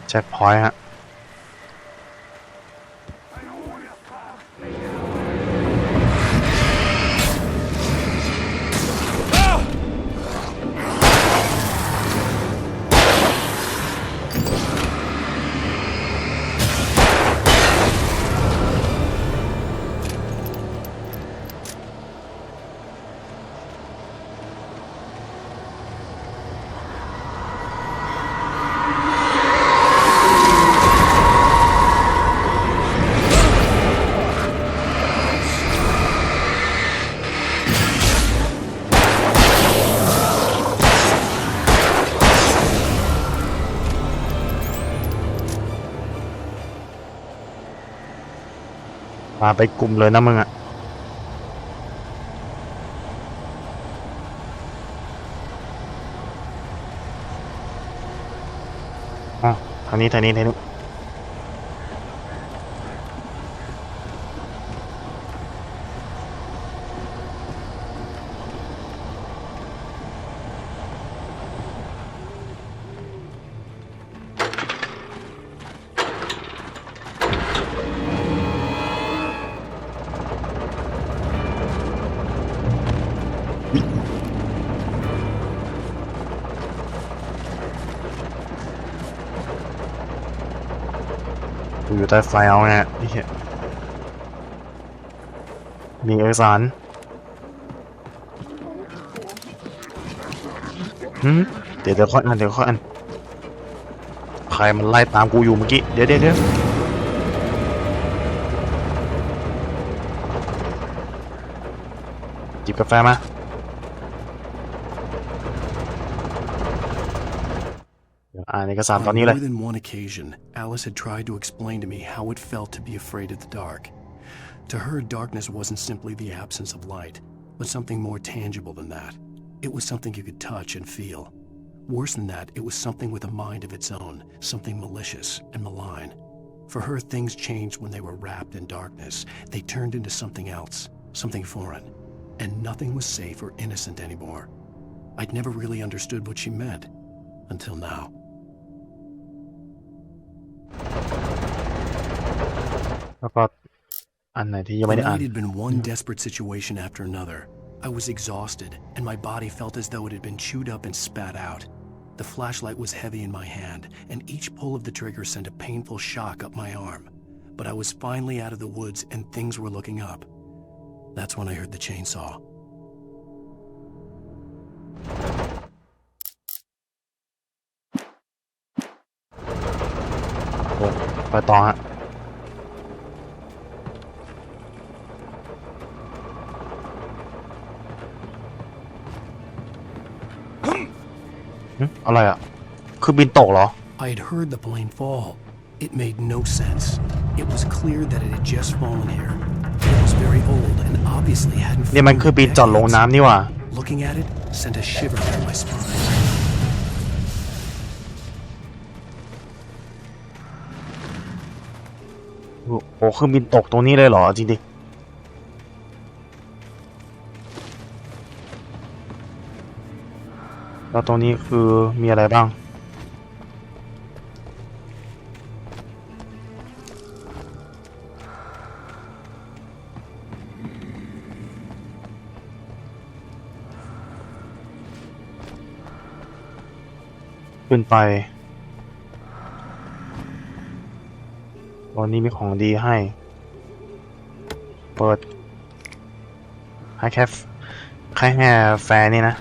เช็คพอยต์ฮะมาไปกลุ่มเลยนะมึงอ่ะอ๋อทางนี้อยู่ใต้ไฟเอาเนี่ยมีเอกสารเดี๋ยวค่อยอ่านใครมันไล่ตามกูอยู่เมื่อกี้เดี๋ยวจิบกาแฟมาOn more than one occasion, Alice had tried to explain to me how it felt to be afraid of the dark. To her, darkness wasn't simply the absence of light, but something more tangible than that. It was something you could touch and feel. Worse than that, it was something with a mind of its own, something malicious and malign. For her, things changed when they were wrapped in darkness. They turned into something else, something foreign, and nothing was safe or innocent anymore. I'd never really understood what she meant, until now. แล้วก็อันไหนที่ยังไม่ได้อ่าน The night had been one desperate situation after another. I was exhausted, and my body felt as though it had been chewed up and spat out. The flashlight was heavy in my hand, and each pull of the trigger sent a painful shock up my arm. But I was finally out of the woods, and things were looking up. That's when I heard the chainsaw. ไปต่อฮะอะไรอ่ะคือบินตกเหรอ I had heard the plane fall. It made no sense. It was clear that it had just fallen here. It was very old and obviously hadn't. นี่มันคือบินจอดลงน้ำนี่หว่า Looking at it sent a shiver down my spine. โอ้คือบินตกตรงนี้เลยเหรอจริงดิแล้วตรงนี้คือมีอะไรบ้างขึ้นไปวันนี้มีของดีให้เปิดให้แค่แฟร์นี่นะ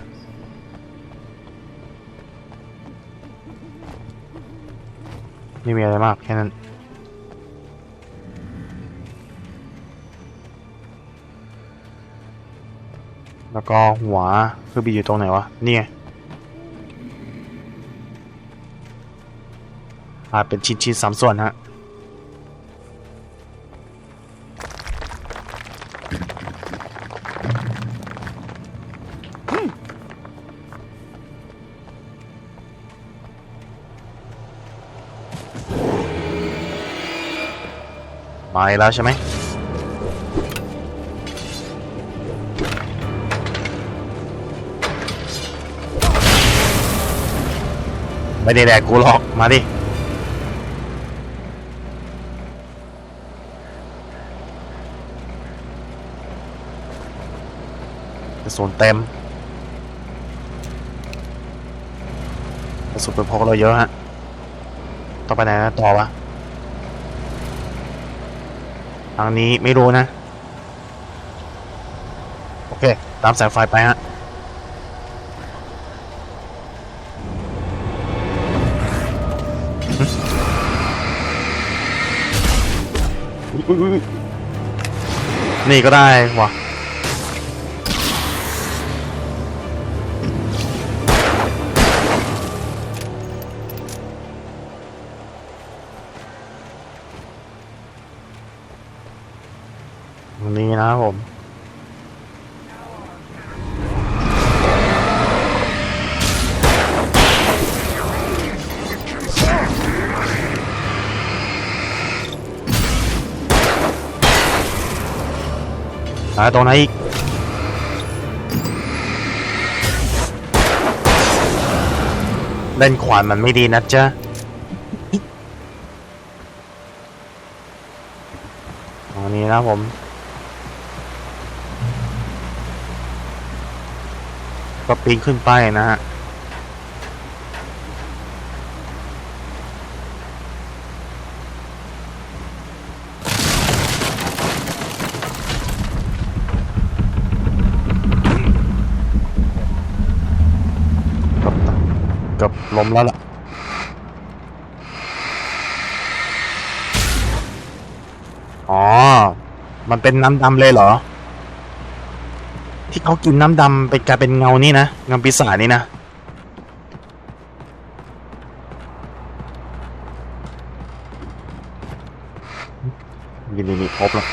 ไม่มีอะไรมากแค่นั้นแล้วก็หัวคือบีอยู่ตรงไหนวะนี่ไงเป็นชิ้นๆ3 ส่วนฮะมาแล้วใช่ไหมไม่ได้แดกกูหรอกมาดิกระสุนเต็มกระสุนเป็นพกเราเยอะฮะต่อไปไหนนะต่อวะทางนี้ไม่รู้นะโอเคตามแสงไฟไปฮะนี่ก็ได้วะนี้นะครับผมตรงไหนอีกเล่นขวานมันไม่ดีนะจ๊ะตรงนี้นะผมก็ปีนขึ้นไปนะฮะกับล้มแล้วล่ะอ๋อมันเป็นน้ำดำเลยเหรอที่เขากินน้ำดำไปกลายเป็นเงานี่นะเงาปีศาจนี่นะนี่ครบแล้ว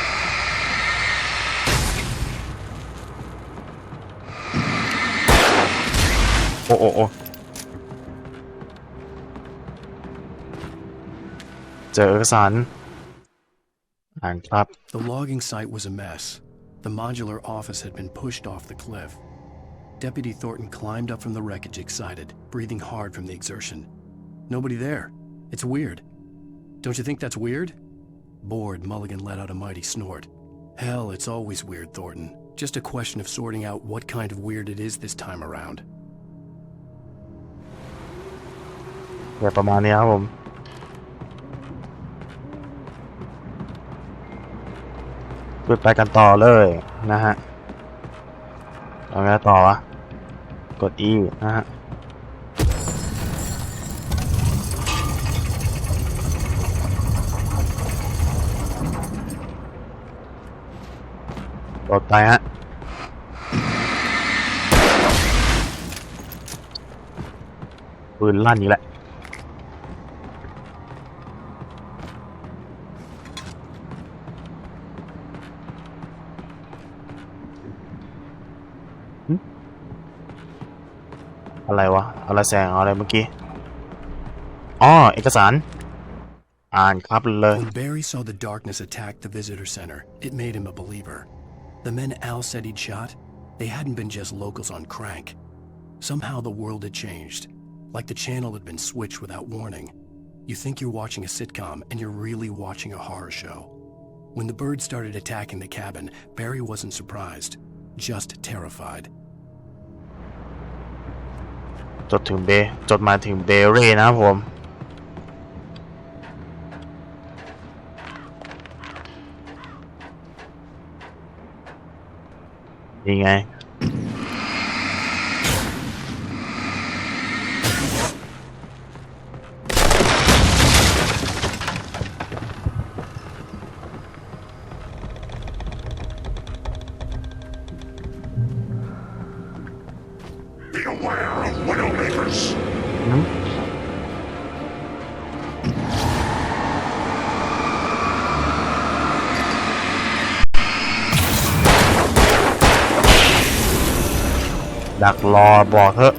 เจอเอกสารอ่านครับ The logging site was a mess. The modular office had been pushed off the cliff. Deputy Thornton climbed up from the wreckage excited, breathing hard from the exertion. Nobody there. It's weird. Don't you think that's weird? Bored, Mulligan let out a mighty snort. Hell, it's always weird, Thornton. Just a question of sorting out what kind of weird it is this time around. แบบประมาณนี้ครับผมไปกันต่อเลยนะฮะเอาไงต่อวะกด E นะฮะกดไปฮะปืนลั่นอีกแหละอะไรวะอะไรแสงอะไรเมื่อกี้อ๋อเอกสารอ่านครับเลย When Barry saw the darkness attack the visitor center, it made him a believer. The men Al said he'd shot, they hadn't been just locals on crank. Somehow the world had changed, like the channel had been switched without warning. You think you're watching a sitcom, and you're really watching a horror show. When the birds started attacking the cabin, Barry wasn't surprised, just terrified. จดหมายถึงเบเร่นะครับผมยังไงดักรอบอกเถอะ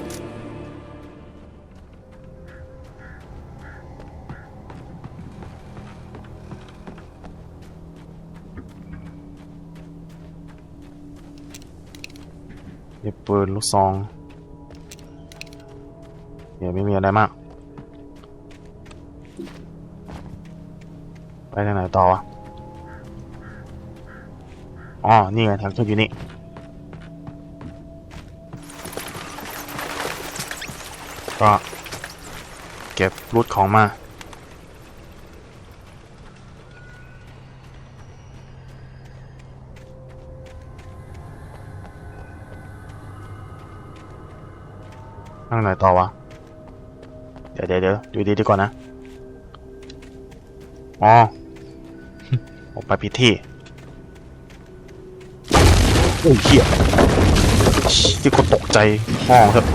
มีปืนลูกซองเดี๋ยวไม่มีอะไรมากไปทางไหนต่อวะอ๋อนี่ไงทางขึ้นอยู่นี่ก็เก็บรูทของมาข้างไหนต่อวะเดี๋ยวดูดีก่อนนะอ๋อ ออกไปผิดที่โอ้ยเหี้ยที่คนตกใจห้องเถอะ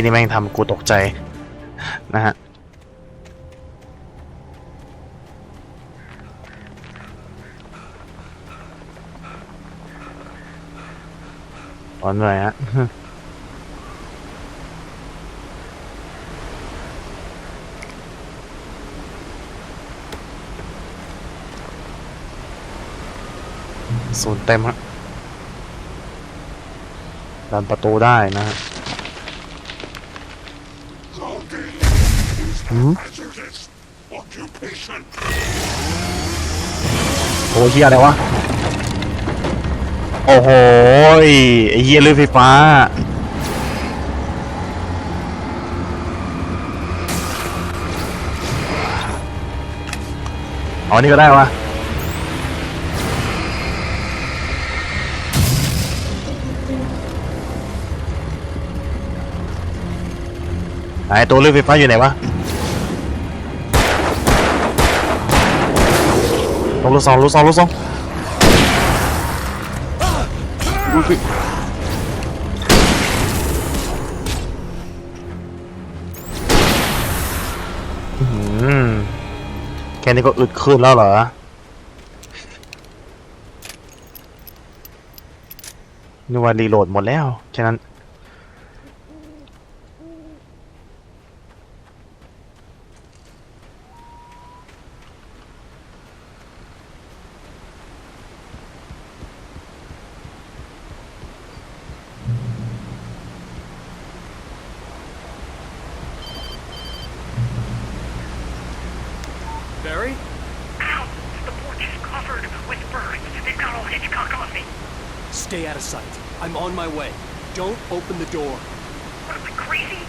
ที่นี่แม่งทำกูตกใจนะฮะอ่อนหน่อยฮะศูนย์เต็มฮะดันประตูได้นะฮะโอ้เฮียอะไรวะโอ้โหไอ้เฮียเรือไฟฟ้าอ๋อนี่ก็ได้วะไอ้ตัวเรือไฟฟ้าอยู่ไหนวะลูกซอง แค่นี้ก็อึดขึ้นแล้วเหรอนึกว่ารีโหลดหมดแล้วฉะนั้นBarry? Ow! The porch is covered with birds. They've got all Hitchcock on me. Stay out of sight. I'm on my way. Don't open the door. What am I, crazy?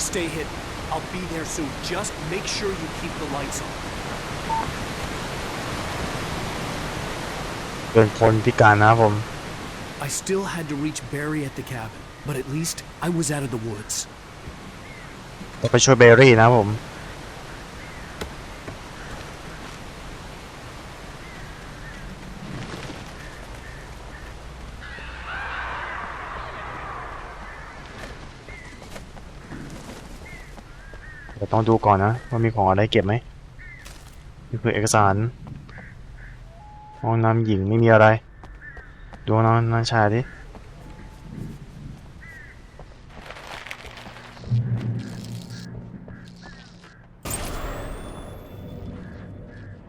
Stay hidden. I'll be there soon. Just make sure you keep the lights on. เป็นคนพิการนะครับผม I still had to reach Barry at the cabin, but at least I was out of the woods. ต้องไปช่วยเบอร์รี่นะครับผมต้องดูก่อนนะว่ามีของอะไรเก็บไหมนี่คือเอกสารห้องน้ำหญิงไม่มีอะไรดูน้ำชายดิ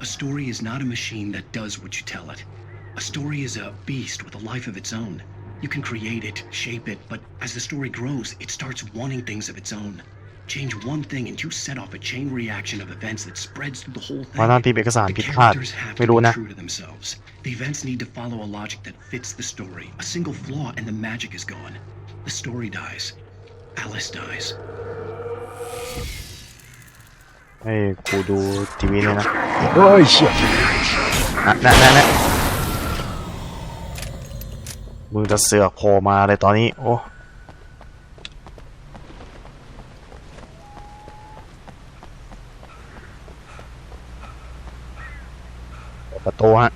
A story is not a machine that does what you tell it. A story is a beast with a life of its own. You can create it, shape it, but as the story grows, it starts wanting things of its own. Change one thing and you set off a chain reaction of events that spreads through the whole thing. The characters have to be true to themselves. The events need to follow a logic that fits the story. A single flaw and the magic is gone. The story dies. Alice dies. ให้กูดูทีวีเลยนะโอ้ยเชี่ยนะมือจะเสือกโผล่มาเลยตอนนี้โอ้ประตูฮะ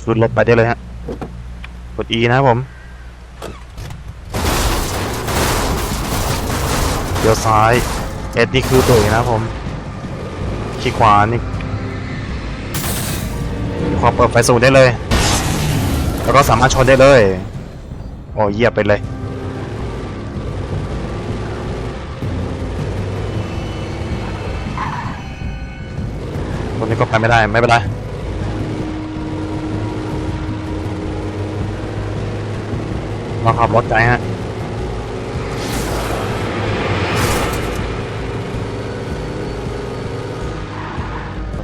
ขึ้นรถไปได้เลยฮะกด E นะครับผมเดี๋ยวซ้ายเอ็ดนี่คือเบรกนะครับผมขี้ขวานี่ความเปิดไฟสูงได้เลยแล้วก็สามารถชนได้เลยโอ้เยียบไปเลยตรงนี้ก็ไปไม่ได้ไม่เป็นไรเราขับรถไกลฮะ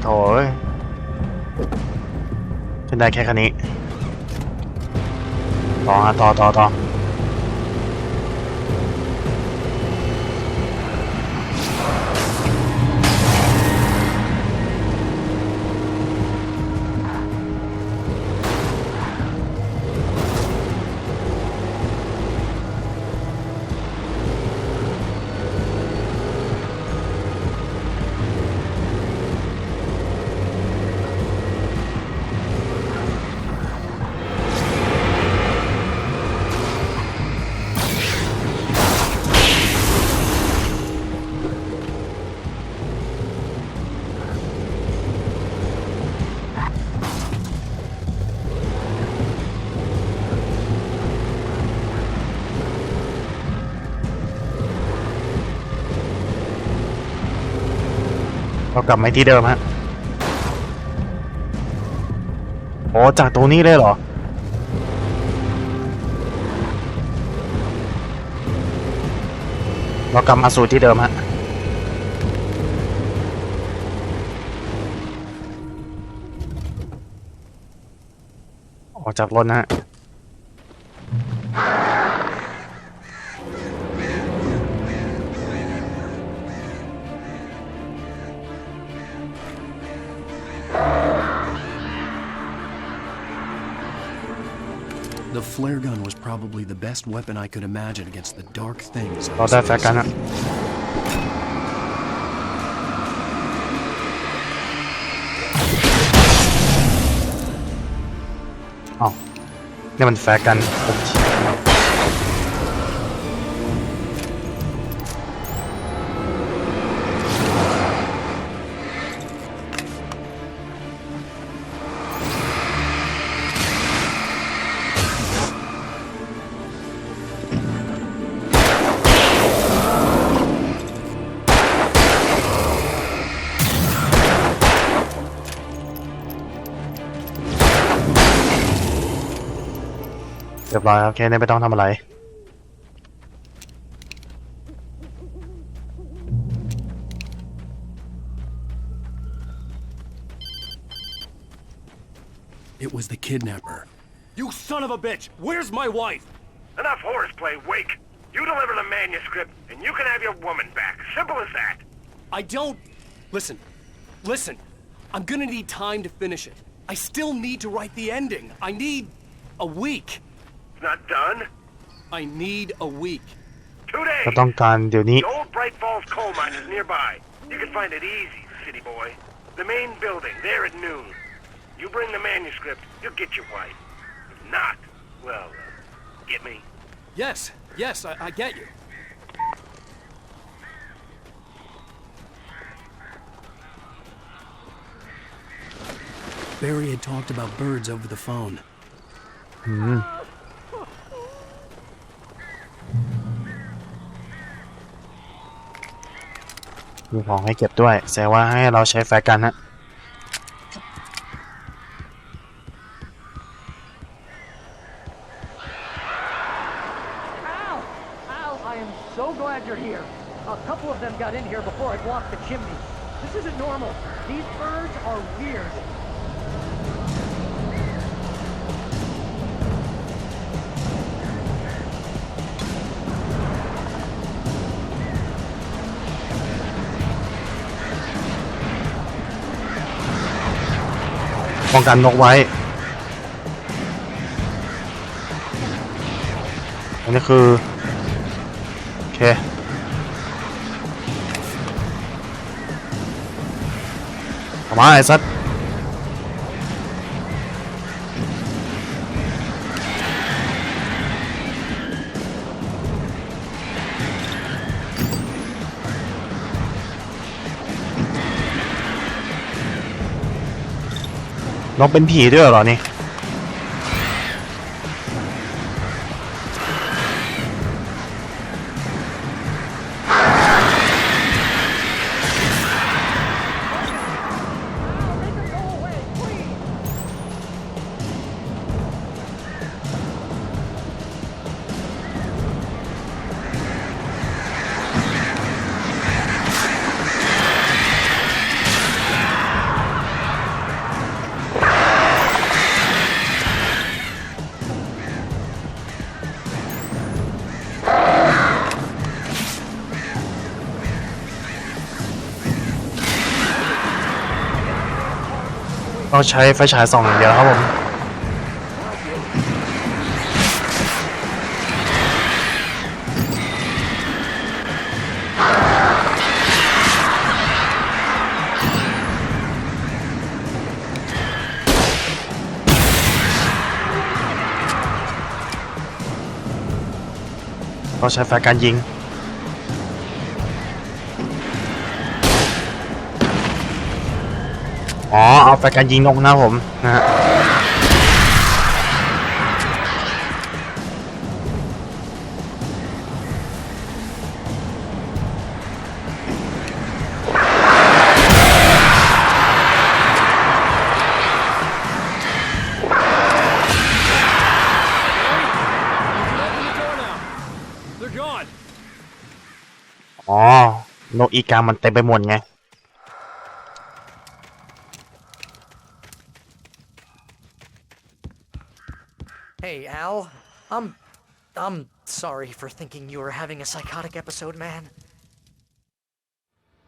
โถ่ขึ้นได้แค่คันนี้ต่อฮะต่อเรากลับมาที่เดิมฮะโอ้จากตรงนี้เลยเหรอเรากลับมาสู่ที่เดิมฮะออกจากรถนะฮะThe flare gun was probably the best weapon I could imagine against the dark things. เราได้แฟร์กันฮะ อ้าวนี่มันแฟร์กันเรียบร้อยครับแค่นี้ไม่ต้องทำอะไร It was the kidnapper. You son of a bitch! Where's my wife? Enough horseplay, Wake. You deliver the manuscript, and you can have your woman back. Simple as that. I don't... Listen. I'm gonna need time to finish it. I still need to write the ending. I need a week. It's not done? I need a week. 2 days. ก็ต้องการเดี๋ยวนี้ The old Bright Falls coal mine is nearby. You can find it easy, city boy. The main building, there at noon. You bring the manuscript, you'll get your wife. If not, well, get me? Yes, I get you. Barry had talked about birds over the phone. มีของให้เก็บด้วยแสดงว่าให้เราใช้แฟร์กันนะ Al, I am so glad you're here. A couple of them got in here before I blocked the chimney. This isn't normal. These birds are weird. ป้องกันนกไว้อันนี้คือโอเคเอามาไอ้สัตว์นกเป็นผีด้วยเหรอนี่ต้องใช้ไฟฉายส่องอย่างเดียวครับผมต้องใช้ไฟการยิงอ๋อเอาไฟการยิงนกนะผมนะฮะอ๋อนกอีกามันเต็มไปหมดไงHey, Al. I'm sorry for thinking you were having a psychotic episode, man.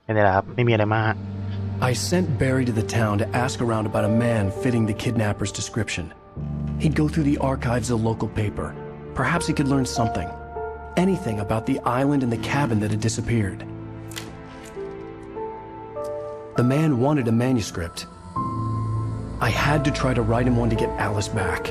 นี่แหละครับไม่มีอะไรมาก I sent Barry to the town to ask around about a man fitting the kidnapper's description. He'd go through the archives of the local paper. Perhaps he could learn something. Anything about the island and the cabin that had disappeared. The man wanted a manuscript. I had to try to write him one to get Alice back.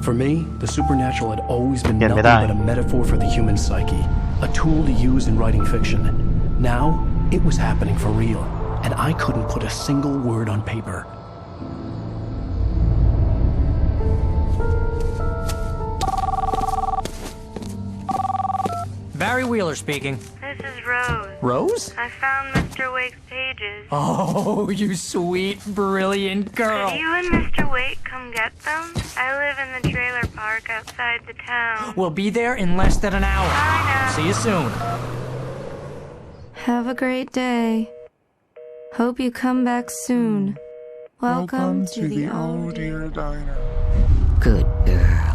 For me, the supernatural had always been nothing but a metaphor for the human psyche, a tool to use in writing fiction. Now, it was happening for real, and I couldn't put a single word on paper. Barry Wheeler speaking. This is Rose. Rose? I found Mr. Wake's pages. Oh, you sweet, brilliant girl. Could you and Mr. Wake come get them? I live in the trailer park outside the town. We'll be there in less than an hour. Bye now. See you soon. Have a great day. Hope you come back soon. Welcome to the old dear diner. Good girl.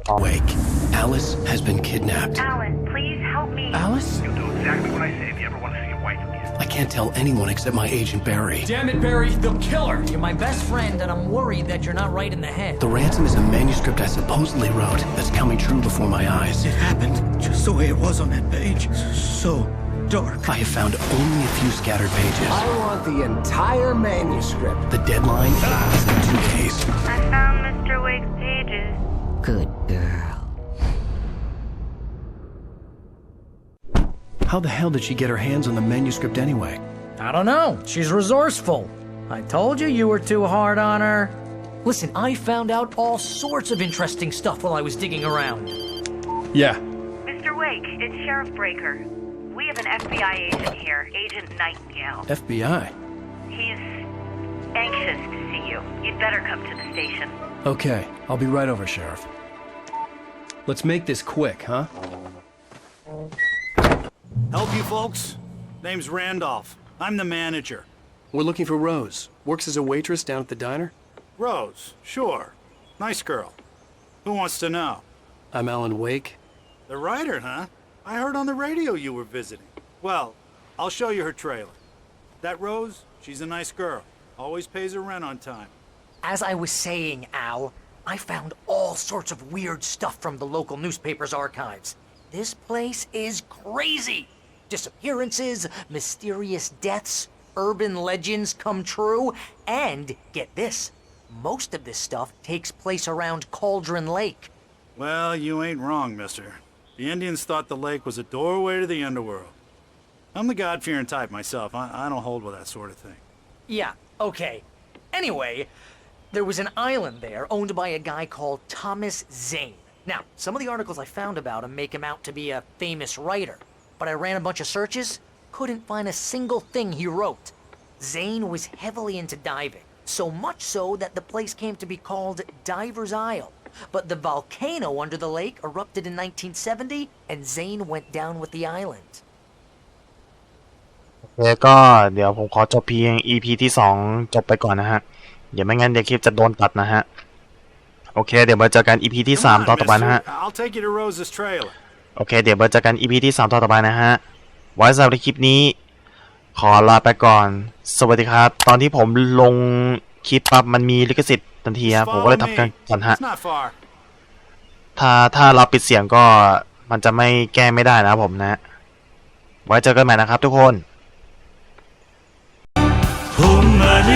Wake, Alice has been kidnapped. Alan, please help me. Alice? You'll do exactly what I say if you ever want to see your wife again. I can't tell anyone except my agent Barry. Damn it, Barry, they'll kill her. You're my best friend, and I'm worried that you're not right in the head. The ransom is a manuscript I supposedly wrote that's coming true before my eyes. It happened just the way it was on that page. So dark. I have found only a few scattered pages. I want the entire manuscript. The deadline is in 2 days. I found Mr. Wake's pages. Good girl. How the hell did she get her hands on the manuscript anyway? I don't know. She's resourceful. I told you were too hard on her. Listen, I found out all sorts of interesting stuff while I was digging around. Yeah. Mr. Wake, it's Sheriff Breaker. We have an FBI agent here, Agent Nightingale. FBI? He's anxious to see you. You'd better come to the station. Okay, I'll be right over, Sheriff. Let's make this quick, huh? Help you folks? Name's Randolph. I'm the manager. We're looking for Rose. Works as a waitress down at the diner. Rose, sure. Nice girl. Who wants to know? I'm Alan Wake. The writer, huh? I heard on the radio you were visiting. Well, I'll show you her trailer. That Rose, she's a nice girl. Always pays her rent on time. As I was saying, Al, I found all sorts of weird stuff from the local newspaper's archives. This place is crazy. Disappearances, mysterious deaths, urban legends come true, and get this, most of this stuff takes place around Cauldron Lake. Well, you ain't wrong, mister. The Indians thought the lake was a doorway to the underworld. I'm the God-fearing type myself. I don't hold with that sort of thing. Yeah, okay. Anyway, there was an island there owned by a guy called Thomas Zane. Now, some of the articles I found about him make him out to be a famous writer, but I ran a bunch of searches, couldn't find a single thing he wrote. Zane was heavily into diving, so much so that the place came to be called Diver's Isle. But the volcano under the lake erupted in 1970, and Zane went down with the island. โอเคก็เดี๋ยวผมขอจบเพียง EP ที่2จบไปก่อนนะฮะเดี๋ยวไม่งั้นเดี๋ยวคลิปจะโดนตัดนะฮะโอเคเดี๋ยวมาเจอกัน EP ที่3ต่อไปนะฮะ I'll take you to Rose's trailer. โอเคเดี๋ยวมาเจอกัน EP ที่3ต่อไปนะฮะไว้สำหรับคลิปนี้ขอลาไปก่อนสวัสดีครับตอนที่ผมลงคลิปปั๊บมันมีลิขสิทธิ์ทันทีครับผมก็เลยทำการกันฮะถ้าเราปิดเสียงก็มันจะไม่แก้ไม่ได้นะครับผมนะไว้เจอกันใหม่นะครับทุกคนほんまに